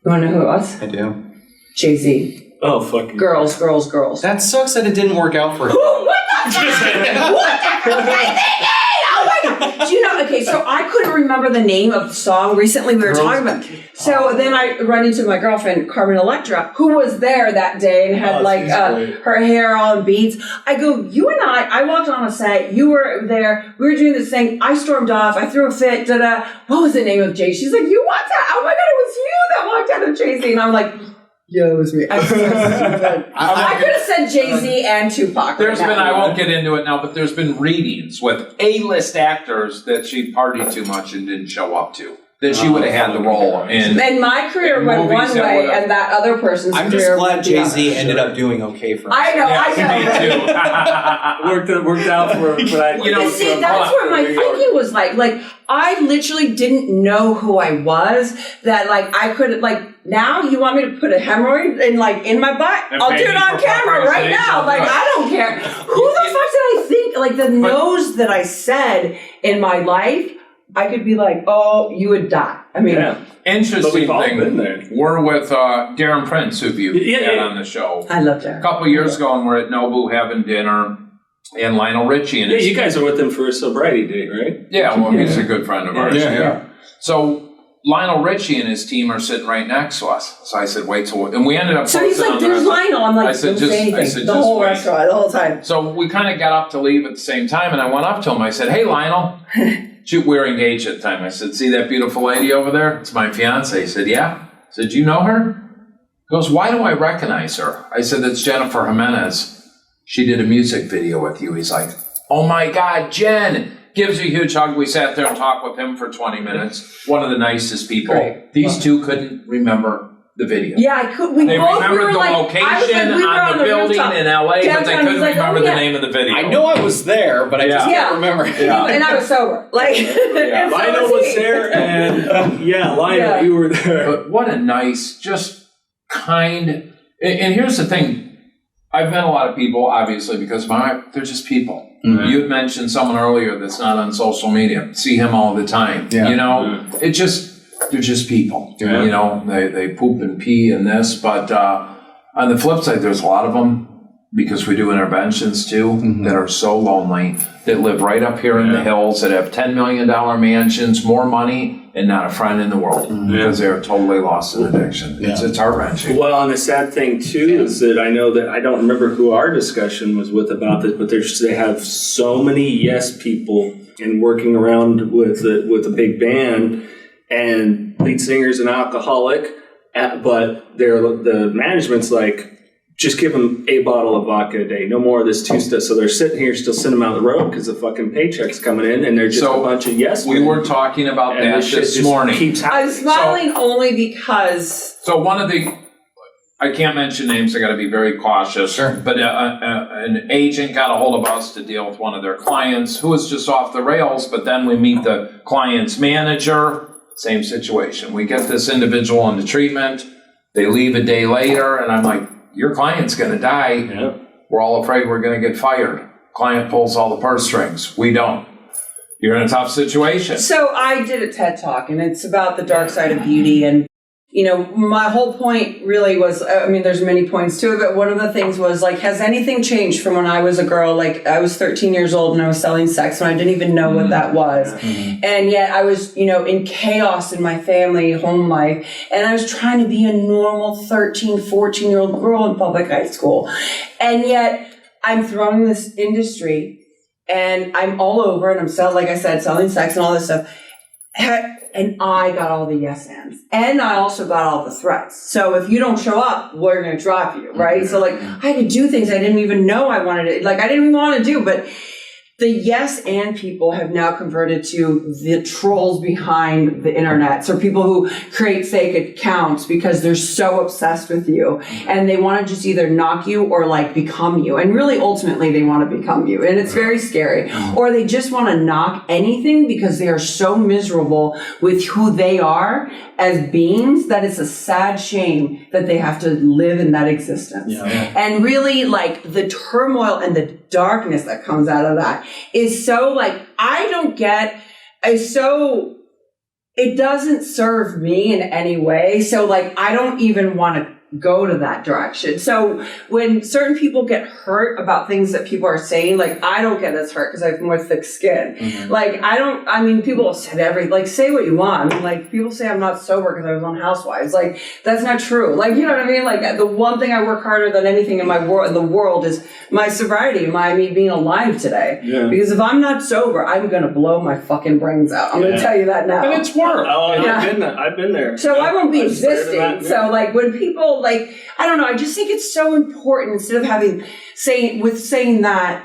You want to know who it was? I do. Jay-Z. Oh, fucking girls. That sucks that it didn't work out for him. What the fuck? What the fuck are you thinking? Oh my God. Do you know, okay, so I couldn't remember the name of the song. Recently we were talking about it. So then I run into my girlfriend, Carmen Electra, who was there that day and had her hair all in beads. I go, you and I walked on a set, you were there, we were doing this thing, I stormed off, I threw a fit, what was the name of Jay? She's like, you walked out, oh my God, it was you that walked out of Jay-Z. And I'm like, yeah, it was me. I'm so stupid. I could have said Jay-Z and Tupac. I won't get into it now, but there's been readings with A-list actors that she partied too much and didn't show up to. That she would have had the role in. And my career went one way, and that other person's career. I'm just glad Jay-Z ended up doing okay for himself. I know. Me too. worked out for that. See, that's where my thinking was like I literally didn't know who I was. That I could now you want me to put a hemorrhoid in my butt? I'll do it on camera right now. I don't care. Who the fuck did I think? The no's that I said in my life. I could be like, oh, you would die. I mean, interesting thing. We're with Darren Prince, who you had on the show. I love Darren. A couple years ago, and we're at Nobu having dinner, and Lionel Richie and you guys are with him for a sobriety date, right? Yeah, well, he's a good friend of ours. Yeah. So Lionel Richie and his team are sitting right next to us. So I said, wait till, and we ended up. So he's like, there's Lionel. I'm like, I said, don't say anything. The whole restaurant, the whole time. So we kind of got up to leave at the same time, and I went up to him. I said, hey, Lionel. We were engaged at the time. I said, see that beautiful lady over there? It's my fiance. He said, yeah. I said, do you know her? He goes, why do I recognize her? I said, it's Jennifer Gimenez. She did a music video with you. He's like, oh my God, Jen. Gives you a huge hug. We sat there and talked with him for 20 minutes. One of the nicest people. Great. These two couldn't remember the video. Yeah, I could. They remembered the location on the building in LA, but they couldn't remember the name of the video. I know I was there, but I just can't remember. Yeah. And I was sober. Lionel was there, and Lionel, you were there. But what a nice, just kind. And here's the thing: I've met a lot of people, obviously, because they're just people. Mm-hmm. You had mentioned someone earlier that's not on social media. See him all the time. Yeah. It just. They're just people, they poop and pee and this, but on the flip side, there's a lot of them, because we do interventions too, that are so lonely, that live right up here in the hills, that have $10 million mansions, more money, and not a friend in the world, because they're totally lost in addiction. It's heart-wrenching. Well, and the sad thing too is that I know that I don't remember who our discussion was with about this, but they have so many yes people and working around with a big band. And lead singer's an alcoholic, but the management's like, just give them a bottle of vodka a day, no more of this stuff. So they're sitting here still sending them out the road because the fucking paycheck's coming in, and they're just a bunch of yes men. We were talking about that this morning. I'm smiling only because. So one of the, I can't mention names, I got to be very cautious. Sure. But an agent got a hold of us to deal with one of their clients who was just off the rails, but then we meet the client's manager. Same situation. We get this individual into treatment. They leave a day later, and I'm like, your client's going to die. Yeah. We're all afraid we're going to get fired. Client pulls all the purse strings. We don't. You're in a tough situation. So I did a TED Talk, and it's about the dark side of beauty. And, my whole point really was, there's many points to it, but one of the things was, has anything changed from when I was a girl? I was 13 years old and I was selling sex, and I didn't even know what that was. Mm-hmm. And yet I was, in chaos in my family, home life, and I was trying to be a normal 13, 14-year-old girl in public high school. And yet I'm thrown in this industry, and I'm all over, and I'm selling sex and all this stuff. And I got all the yes ands. And I also got all the threats. So if you don't show up, we're going to drop you, right? So I had to do things I didn't even know I wanted to, I didn't even want to do. But the yes and people have now converted to the trolls behind the internet. So people who create fake accounts because they're so obsessed with you and they want to just either knock you or like become you. And really ultimately they want to become you. And it's very scary. Or they just want to knock anything because they are so miserable with who they are as beings that it's a sad shame that they have to live in that existence. And really like the turmoil and the darkness that comes out of that is so like, I don't get, it doesn't serve me in any way. So like, I don't even want to go to that direction. So when certain people get hurt about things that people are saying, like I don't get as hurt because I have more thick skin. Like people have said say what you want. I mean, like people say I'm not sober because I was on Housewives. Like that's not true. Like, you know what I mean? Like the one thing I work harder than anything in the world is my sobriety, me being alive today. Because if I'm not sober, I'm going to blow my fucking brains out. I'm going to tell you that now. And it's work. I've been there. So I won't be existing. So like when people like, I don't know, I just think it's so important instead of saying that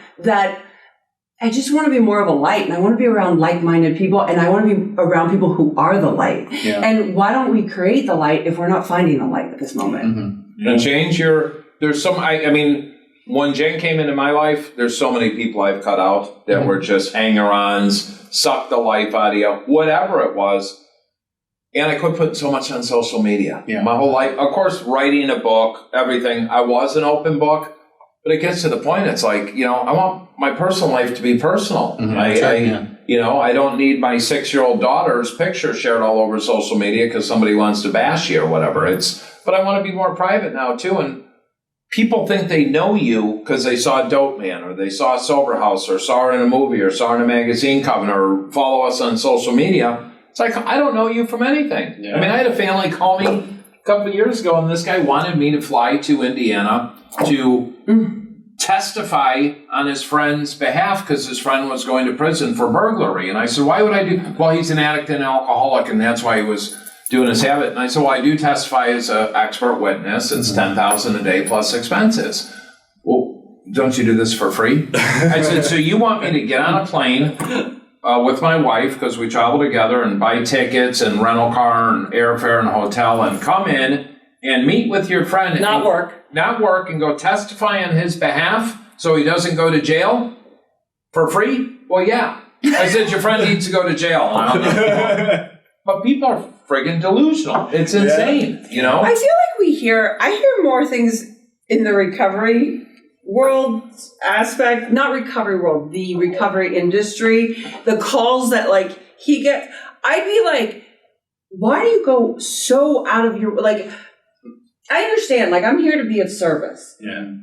I just want to be more of a light and I want to be around like-minded people and I want to be around people who are the light. And why don't we create the light if we're not finding the light at this moment? And change there's some, when Jen came into my life, there's so many people I've cut out that were just hanger-ons, sucked the life out of you, whatever it was. And I quit putting so much on social media. My whole life, of course, writing a book, everything. I was an open book, but it gets to the point. It's like, I want my personal life to be personal. I don't need my 6-year-old daughter's picture shared all over social media because somebody wants to bash you or whatever. But I want to be more private now too. And people think they know you because they saw Dope Man or they saw Sober House or saw her in a movie or saw her in a magazine cover or follow us on social media. It's like, I don't know you from anything. I had a family call me a couple of years ago, and this guy wanted me to fly to Indiana to testify on his friend's behalf because his friend was going to prison for burglary. And I said, why would I do? Well, he's an addict and an alcoholic, and that's why he was doing his habit. And I said, well, I do testify as an expert witness. It's $10,000 a day plus expenses. Well, don't you do this for free? I said, so you want me to get on a plane with my wife, because we travel together, and buy tickets and rental car and airfare and hotel and come in and meet with your friend. Not work and go testify on his behalf so he doesn't go to jail for free? Well, yeah. I said, your friend needs to go to jail. But people are friggin' delusional. It's insane, I feel like I hear more things in the recovery world aspect, not recovery world, the recovery industry, the calls that like he gets, I'd be like, why do you go so out of your, like, I understand, like, I'm here to be of service.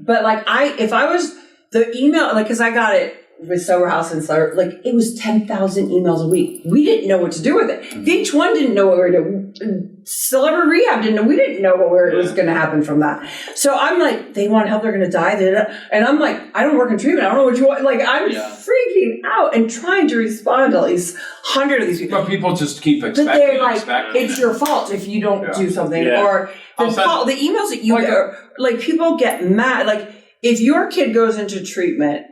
But like, if I was the email, like, cause I got it with Sober House and Sober, like, it was 10,000 emails a week. We didn't know what to do with it. VH1 didn't know what we were doing. Celebrity Rehab didn't know. We didn't know what was going to happen from that. So I'm like, they want help. They're going to die. And I'm like, I don't work in treatment. I don't know what you want. Like, I'm freaking out and trying to respond to at least 100 of these people. But people just keep expecting. But they're like, it's your fault if you don't do something. Or the emails that you get, like, people get mad. Like, if your kid goes into treatment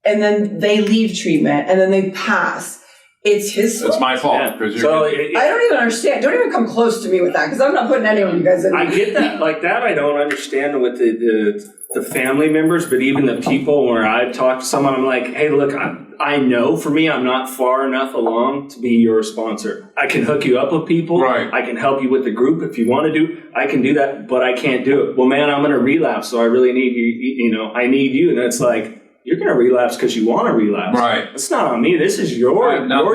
and then they leave treatment and then they pass, it's his fault. It's my fault. I don't even understand. Don't even come close to me with that because I'm not putting any of you guys in. I get that. Like that, I don't understand with the family members, but even the people where I've talked to someone, I'm like, hey, look, I know for me, I'm not far enough along to be your sponsor. I can hook you up with people. Right. I can help you with the group if you want to do. I can do that, but I can't do it. Well, man, I'm going to relapse, so I really need you. I need you, and it's like, you're going to relapse because you want to relapse. Right. It's not on me. This is your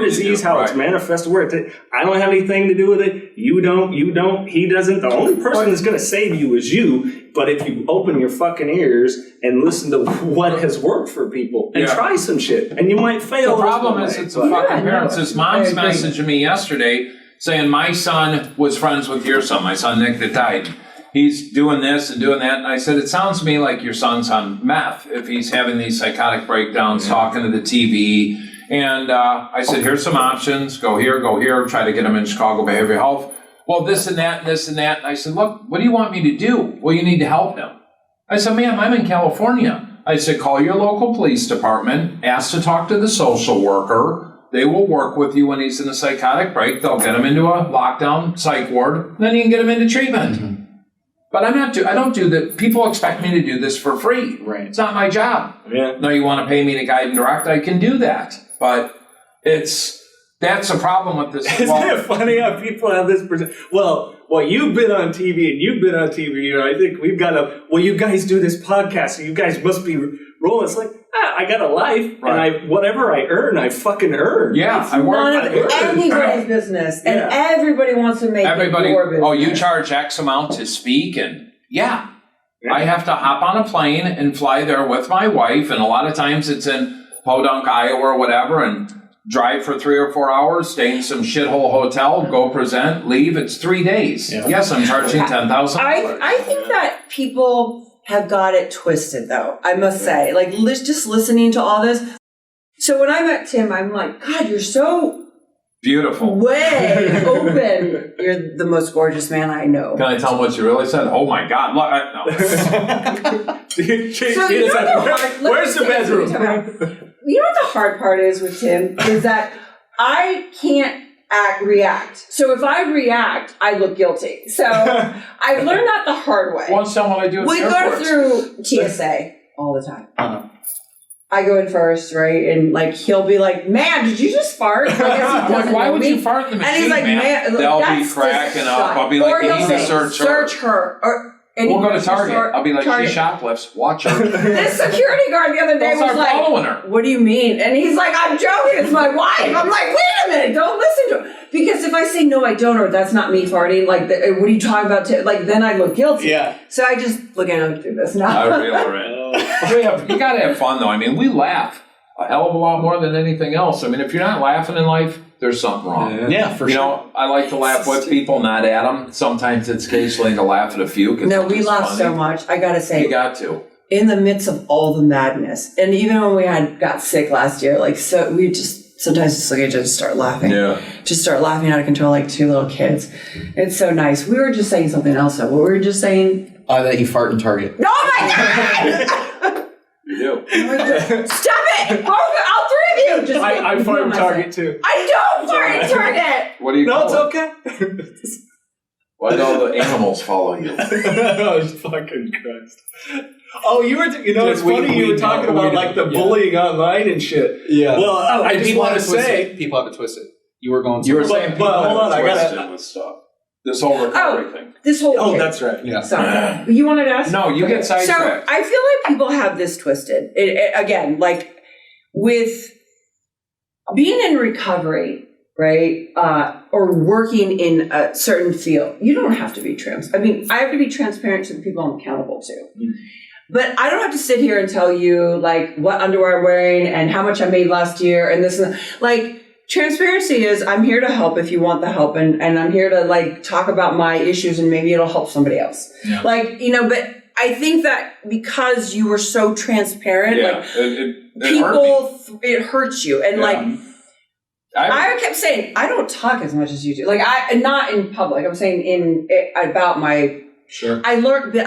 disease, how it's manifested. I don't have anything to do with it. You don't. He doesn't. The only person that's going to save you is you. But if you open your fucking ears and listen to what has worked for people and try some shit, and you might fail. The problem is it's the fucking parents. His mom's messaging me yesterday saying my son was friends with your son, my son Nick that died. He's doing this and doing that. And I said, it sounds to me like your son's on meth if he's having these psychotic breakdowns, talking to the TV. And I said, here's some options. Go here, try to get him in Chicago Behavioral Health. Well, this and that, and this and that. And I said, look, what do you want me to do? Well, you need to help him. I said, ma'am, I'm in California. I said, call your local police department, ask to talk to the social worker. They will work with you when he's in a psychotic break. They'll get him into a lockdown psych ward. Then you can get him into treatment. Mm-hmm. But I don't do that. People expect me to do this for free. Right. It's not my job. Yeah. No, you want to pay me to guide and direct? I can do that. But that's a problem with this. Isn't it funny how people have this well, you've been on TV and you've been on TV, I think we've got you guys do this podcast, so you guys must be rolling. It's like, I got a life, right. And whatever I earn, I fucking earn. Yeah, it's none of anybody's business, and everybody wants to make it your business. Oh, you charge X amount to speak, and I have to hop on a plane and fly there with my wife, and a lot of times it's in Podunk, Iowa, or whatever, and drive for 3 or 4 hours, stay in some shithole hotel, go present, leave. It's 3 days. Yeah. Yes, I'm charging $10,000. I think that people have got it twisted, though, I must say. Like, just listening to all this. So when I met Tim, I'm like, God, you're so beautiful. Way open. You're the most gorgeous man I know. Can I tell them what you really said? Oh, my God. No. Where's the bedroom? You know what the hard part is with Tim? Is that I can't react. So if I react, I look guilty. So I learned that the hard way. Once someone I do we go through TSA all the time. I go in first, right? And like he'll be like, "Man, did you just fart?" I'm like, "Why would you fart in the machine?" And he's like, "Man, they'll be cracking up." I'll be like, "You need to search her." We'll go to Target. I'll be like, Target. She shoplifts. Watch her. This security guard the other day was like, following her. What do you mean? And he's like, I'm joking. It's my wife. I'm like, wait a minute. Don't listen to him. Because if I say, no, I don't, or that's not me farting, like, what are you talking about? Like, then I look guilty. Yeah. So I just look at him through this now. I reel her in. You got to have fun, though. I mean, we laugh a hell of a lot more than anything else. I mean, if you're not laughing in life, there's something wrong. Yeah, for sure. You know, I like to laugh with people, not at them. Sometimes it's occasionally to laugh at a few. No, we laugh so much. I got to say. You got to. In the midst of all the madness. And even when we got sick last year, like, so we just sometimes just look at each other and start laughing. Yeah. Just start laughing out of control like two little kids. It's so nice. We were just saying something else, though. What were we just saying? That you fart in Target. Oh, my God! You do. Stop it! All three of you! Just I fart in Target, too. I don't fart in Target! What do you call it? No, it's okay. Why do all the animals follow you? Oh, fucking Christ. Oh, it's funny you were talking about like the bullying online and shit. Yeah. Well, I just want to say people have it twisted. You were going. You were saying people hold on, I got with stuff. This whole recovery thing. This whole. Oh, that's right. Yeah. Sorry. You wanted to ask? No, you get sidetracked. So I feel like people have this twisted. Again, like with being in recovery, right, or working in a certain field, you don't have to be I mean, I have to be transparent to the people I'm accountable to. Mm. But I don't have to sit here and tell you, like, what underwear I'm wearing and how much I made last year and this and that. Like, transparency is I'm here to help if you want the help. And I'm here to, like, talk about my issues and maybe it'll help somebody else. Yeah. Like, but I think that because you were so transparent, it hurts you. And, like, I kept saying, I don't talk as much as you do. Like, not in public. I'm saying about my... Sure. I've learned.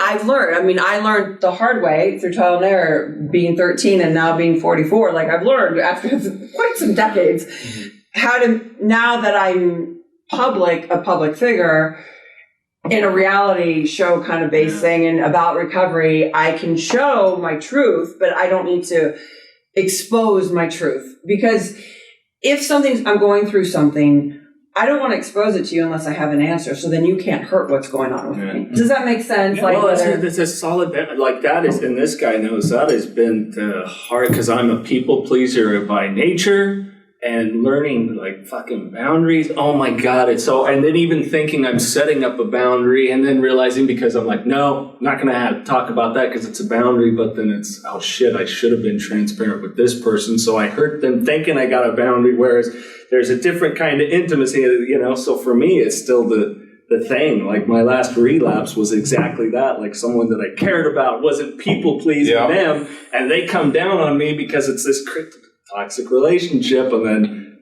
I mean, I learned the hard way through trial and error, being 13 and now being 44. Like, I've learned after quite some decades how to, now that I'm a public figure in a reality show kind of based thing and about recovery, I can show my truth, but I don't need to expose my truth. Because if I'm going through something, I don't want to expose it to you unless I have an answer. So then you can't hurt what's going on with me. Does that make sense? Yeah, well, it's a solid, like that is, and this guy knows that has been hard because I'm a people pleaser by nature and learning like fucking boundaries. Oh my God. And then even thinking I'm setting up a boundary and then realizing because I'm like, no, I'm not going to talk about that because it's a boundary. But then it's, oh shit, I should have been transparent with this person. So I hurt them thinking I got a boundary. Whereas there's a different kind of intimacy, so for me, it's still the thing. Like my last relapse was exactly that. Like someone that I cared about wasn't people pleasing them. And they come down on me because it's this toxic relationship. And then,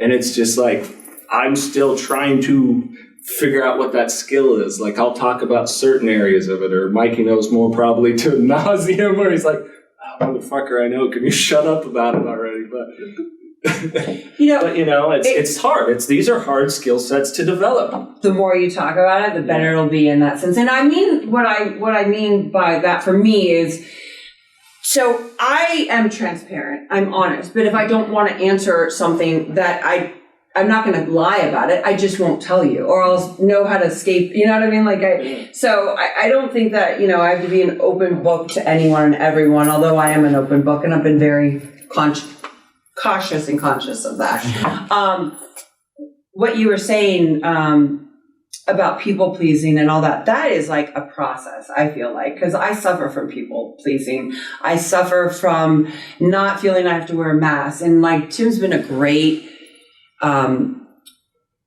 and it's just like, I'm still trying to figure out what that skill is. Like I'll talk about certain areas of it, or Mikey knows more probably to nauseam where he's like, motherfucker, I know. Can you shut up about it already? But it's hard. These are hard skill sets to develop. The more you talk about it, the better it'll be in that sense. And I mean, what I mean by that for me is, so I am transparent. I'm honest. But if I don't want to answer something that I'm not going to lie about it. I just won't tell you, or I'll know how to escape. You know what I mean? So I don't think that, I have to be an open book to anyone and everyone, although I am an open book, and I've been very cautious and conscious of that. What you were saying about people pleasing and all that is like a process, I feel like, because I suffer from people pleasing. I suffer from not feeling I have to wear a mask. And like Tim's been a great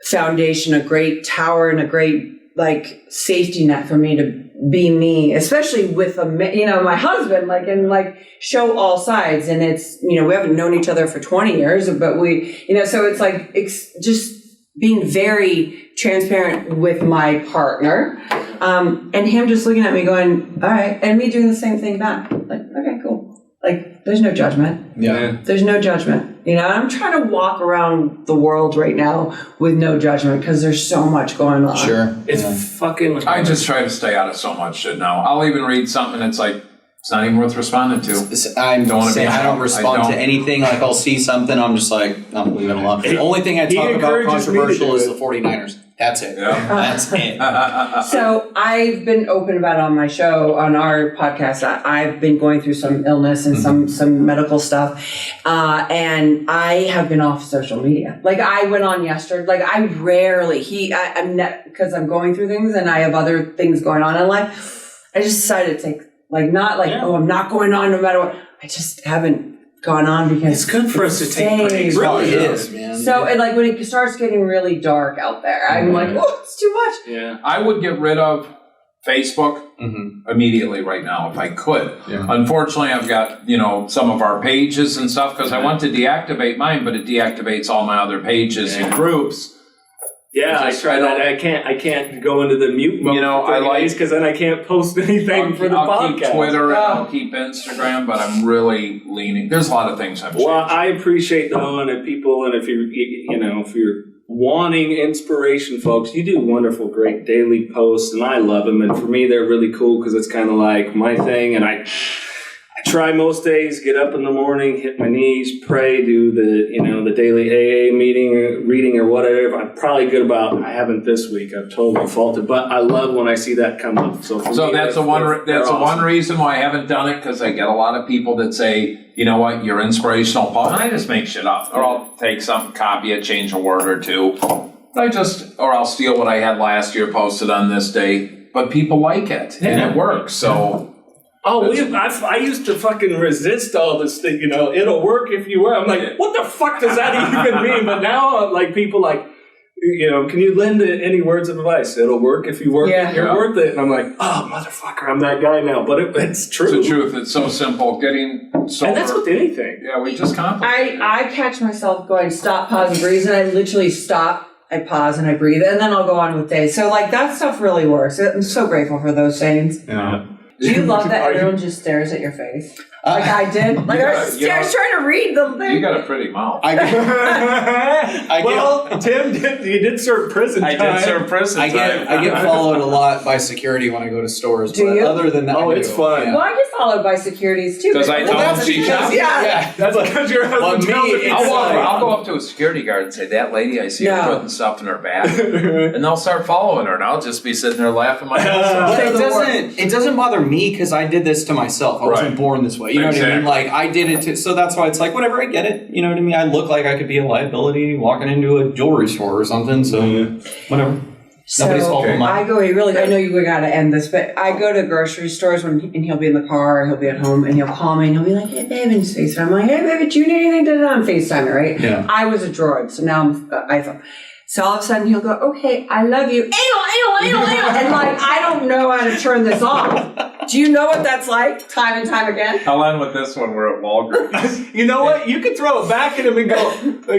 foundation, a great tower, and a great like safety net for me to be me, especially with my husband, and show all sides. And it's, we haven't known each other for 20 years, but we, so it's like, just being very transparent with my partner, and him just looking at me going, all right. And me doing the same thing back. Like, okay, cool. Like, there's no judgment. Yeah. There's no judgment. I'm trying to walk around the world right now with no judgment because there's so much going on. Sure. It's fucking... I just try to stay out of so much shit now. I'll even read something and it's like, it's not even worth responding to. I don't respond to anything. Like, I'll see something, I'm just like, I'm leaving it alone. The only thing I talk about controversial is the 49ers. That's it. Yeah. That's it. So I've been open about it on my show, on our podcast, that I've been going through some illness and some medical stuff. And I have been off social media. Like, I went on yesterday. Like, I rarely, because I'm going through things and I have other things going on in life. I just decided to take, I'm not going on no matter what. I just haven't gone on because it's good for us to take breaks. It really is, man. So, and when it starts getting really dark out there, I'm like, oh, it's too much. Yeah. I would get rid of Facebook immediately right now if I could. Yeah. Unfortunately, I've got, some of our pages and stuff because I want to deactivate mine, but it deactivates all my other pages and groups. Yeah, I try that. I can't go into the mute mode because then I can't post anything for the podcast. I'll keep Twitter and I'll keep Instagram, but I'm really leaning. There's a lot of things I've changed. Well, I appreciate the and people, and if you're wanting inspiration, folks, you do wonderful, great daily posts, and I love them. And for me, they're really cool because it's kind of like my thing, and I try most days, get up in the morning, hit my knees, pray, do the daily AA meeting, reading or whatever. I'm probably good about, I haven't this week, I've totally faulted, but I love when I see that come up. So that's one reason why I haven't done it, because I get a lot of people that say, you know what, you're inspirational, Paul, and I just make shit up. Or I'll take something, copy it, change a word or two. Or I'll steal what I had last year, post it on this day. But people like it, and it works, so... Oh, I used to fucking resist all this thing, it'll work if you were. I'm like, what the fuck does that even mean? But now, people can you lend any words of advice? It'll work if you work it, you're worth it. And I'm like, oh, motherfucker, I'm that guy now. But it's true. It's the truth. It's so simple. Getting sober. And that's with anything. Yeah, we just complicate. I catch myself going, stop, pause, and breathe, and I literally stop. I pause and I breathe, and then I'll go on with day. So, that stuff really works. I'm so grateful for those sayings. Yeah. Do you love that everyone just stares at your face? I did. I was trying to read the thing. You got a pretty mouth. Tim, you did serve prison time. I did serve prison time. I get followed a lot by security when I go to stores. Do you? Other than that, it's fun. Yeah. Well, I get followed by securities too. Because I tell them she shops. Yeah. That's because your husband tells me. I'll go up to a security guard and say, that lady, I see her putting stuff in her bag. And they'll start following her, and I'll just be sitting there laughing my head off. It doesn't bother me because I did this to myself. I wasn't born this way. You know what I mean? I did it so that's why it's whatever, I get it. You know what I mean? I look like I could be a liability walking into a jewelry store or something, so whatever. Nobody's fault but mine. I know you got to end this, but I go to grocery stores and he'll be in the car, he'll be at home, and he'll call me and he'll be like, hey, babe, and FaceTime. I'm like, hey, baby, do you need anything? On FaceTime, right? Yeah. I was a Droid, so now I'm iPhone. So all of a sudden he'll go, okay, I love you. And like, I don't know how to turn this off. Do you know what that's like? Time and time again. I'll end with this one. We're at Walgreens. You know what? You could throw it back at him and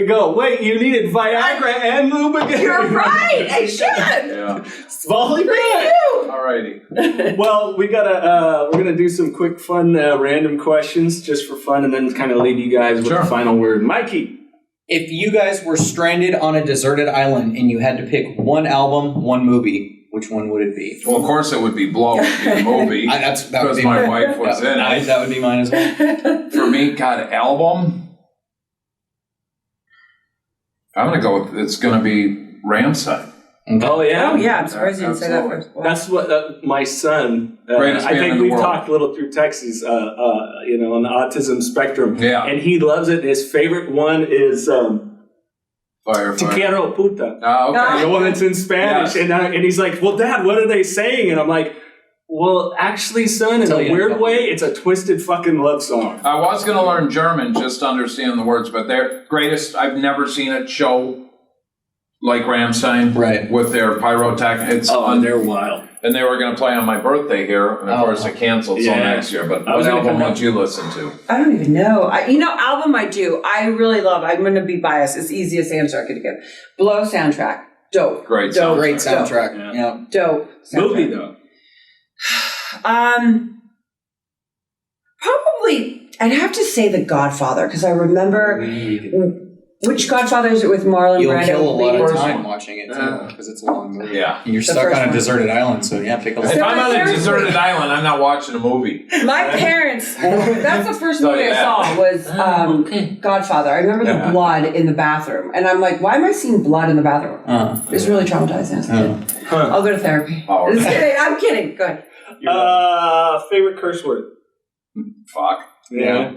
go, wait, you needed Viagra and lubricant. You're right. I should. Yeah. Volley back. Alrighty. Well, we're gonna do some quick, fun, random questions just for fun, and then kind of leave you guys with the final word. Mikey. If you guys were stranded on a deserted island and you had to pick one album, one movie, which one would it be? Well, of course it would be Blow, would be a movie. That would because be my wife was in it. That would be mine as well. For me, God, album. I'm gonna go with it's gonna be Ramsay. Oh yeah. Oh yeah. I'm surprised you didn't say that first. Wow. That's what my son. Greatest I band think in the we've world. talked a little through Texas. On the autism spectrum. Yeah. And he loves it. His favorite one is Fire. Te quiero puta. Oh, okay. The one that's in Spanish, Yes. and he's like, "Well, Dad, what are they saying?" And I'm like, "Well, actually, son, in a weird way, it's a twisted fucking love song." I was going to learn German just to understand the words, but they're greatest. I've never seen it show like Ramstein, Right. with their pyrotechnics. They're wild. And they were going to play on my birthday here, and of course it canceled till Yeah. next year. But I was what gonna album come would you listen to? I don't even know. Album I do. I really love. I'm going to be biased. It's the easiest answer I could give. Blow soundtrack. Dope. Great Dope. soundtrack. Great soundtrack. Yeah. Yeah. Dope. Soundtrack. Movie though. Probably. I'd have to say The Godfather because I remember which Godfather is it with Marlon You'll Brando? kill a lot of leading- time watching it too because it's a long movie. Yeah. And you're The stuck first on a one. deserted island, so yeah, pick a If So I'm on a seriously- deserted island, I'm not watching a movie. My parents, that's the first Tell movie you I that. saw was Godfather. I remember the blood in the bathroom. And I'm like, why am I seeing blood in the bathroom? It's really traumatizing as a kid. I'll go to therapy. Oh, Just kidding. I'm kidding. Good. Favorite curse word. Fuck. Yeah.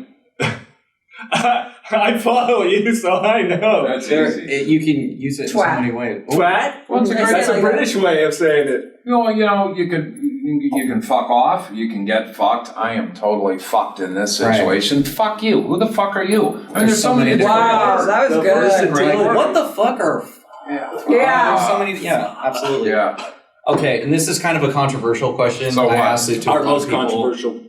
I follow you, so I know. That's easy. You can use it in so Twat. many ways. Twat? What's a great That's a British way of saying it. Well, you can fuck off. You can get fucked. I am totally fucked in this situation. Fuck you. Who the fuck are you? I mean, there's so many different Wow, ways. that was The good. versatility. Like, what the fuck are... Yeah. Yeah. There's so many... Yeah, absolutely. Yeah. Okay, and this is kind of a controversial question. So I what? asked it to Our a lot most of people. controversial.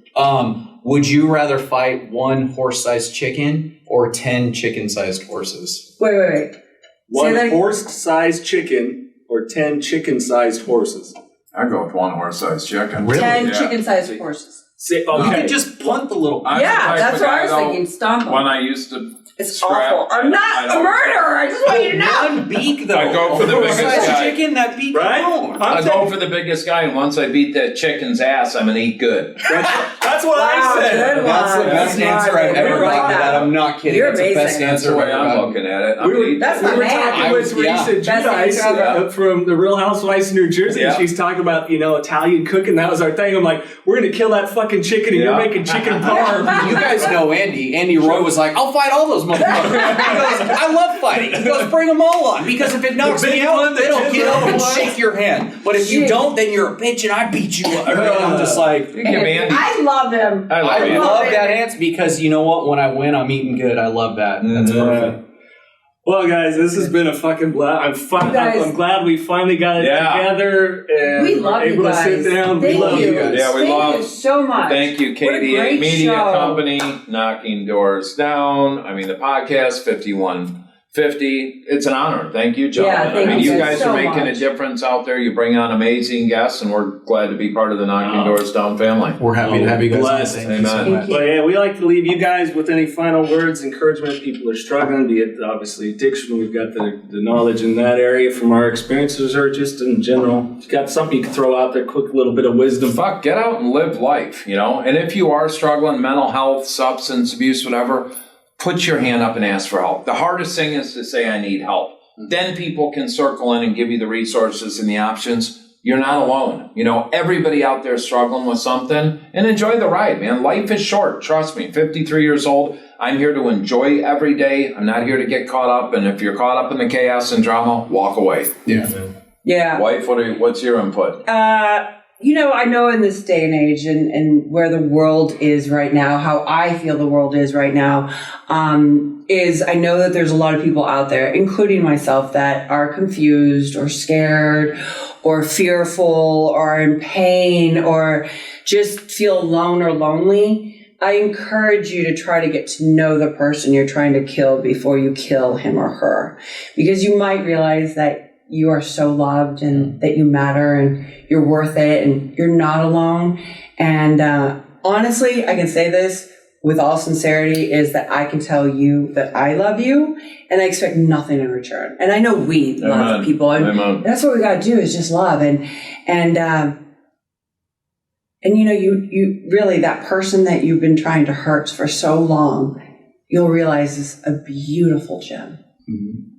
Would you rather fight one horse-sized chicken or 10 chicken-sized horses? Wait. One that- horse-sized chicken or 10 chicken-sized horses. I go with one horse-sized chicken. 10 Yeah. chicken-sized horses. Say, You okay. could just punt the little... I'm the Yeah, type that's of what guy, I was though, thinking. Stomp them. When I used to It's scrap, awful. I'm I not a don't- murderer. I just want you to know. One beak, though. I go for the biggest Horse-sized guy. chicken, that beak Right? alone. I go for the biggest guy, and once I beat that chicken's ass, I'm gonna eat good. That's what Wow, I said. good That's the one. best Smart. answer I've ever You're like gotten. that. I'm not kidding. You're That's the best amazing. That's answer the way I've ever I'm gotten. looking at it. I'm We gonna were, eat That's we my were man. talking with Teresa Best Gimenez answer ever. from the Real Housewives of New Jersey. Yeah. And she's talking about, Italian cooking. That was our thing. I'm like, we're going to kill that fucking chicken and you're Yeah. making chicken parm. You guys know Andy. Andy Roy was like, I'll fight all those motherfuckers. He goes, I love fighting. He goes, bring them all on. Because if it knocks The big me out, one, the it'll tin get up and one. shake your hand. But if you Shit. don't, then you're a bitch and I beat you up. And I'm just like, You give Andy. I love him. I love I Andy. love that answer because you know what? When I win, I'm eating good. I love that. That's perfect. Well, guys, this has been a fucking blast. I'm glad we finally got it together and We love were able you to sit guys. down. Thank we love you. you guys. Yeah, we Thank love- you so much. Thank you, What a KDA great Media show. Company, knocking doors down. I mean, the podcast, 5150. It's an honor. Thank you, gentlemen. Yeah, thank I mean, you you guys so are making much. a difference out there. You bring on amazing guests, and we're glad to be part of the Knocking Doors Down family. We're happy to have you guys on. Blessed. Thank you so Amen. much. But yeah, we like to leave you guys with any final words, encouragement. If people are struggling, be it obviously addiction. We've got the knowledge in that area from our experiences, or just in general. If you got something you can throw out there, quick little bit of wisdom. Fuck, get out and live life, And if you are struggling, mental health, substance abuse, whatever, put your hand up and ask for help. The hardest thing is to say, I need help. Then people can circle in and give you the resources and the options. You're not alone. Everybody out there struggling with something, and enjoy the ride, man. Life is short. Trust me. 53 years old. I'm here to enjoy every day. I'm not here to get caught up. And if you're caught up in the chaos and drama, walk away. Yeah. Yeah. Wife, what's your input? I know in this day and age and where the world is right now, how I feel the world is right now, is I know that there's a lot of people out there, including myself, that are confused or scared or fearful or in pain or just feel alone or lonely. I encourage you to try to get to know the person you're trying to kill before you kill him or her, because you might realize that you are so loved and that you matter and you're worth it and you're not alone. And honestly, I can say this with all sincerity, is that I can tell you that I love you and I expect nothing in return. And I know we love people, and that's what we got to do, is just love. And you really, that person that you've been trying to hurt for so long, you'll realize is a beautiful gem. Mm-hmm.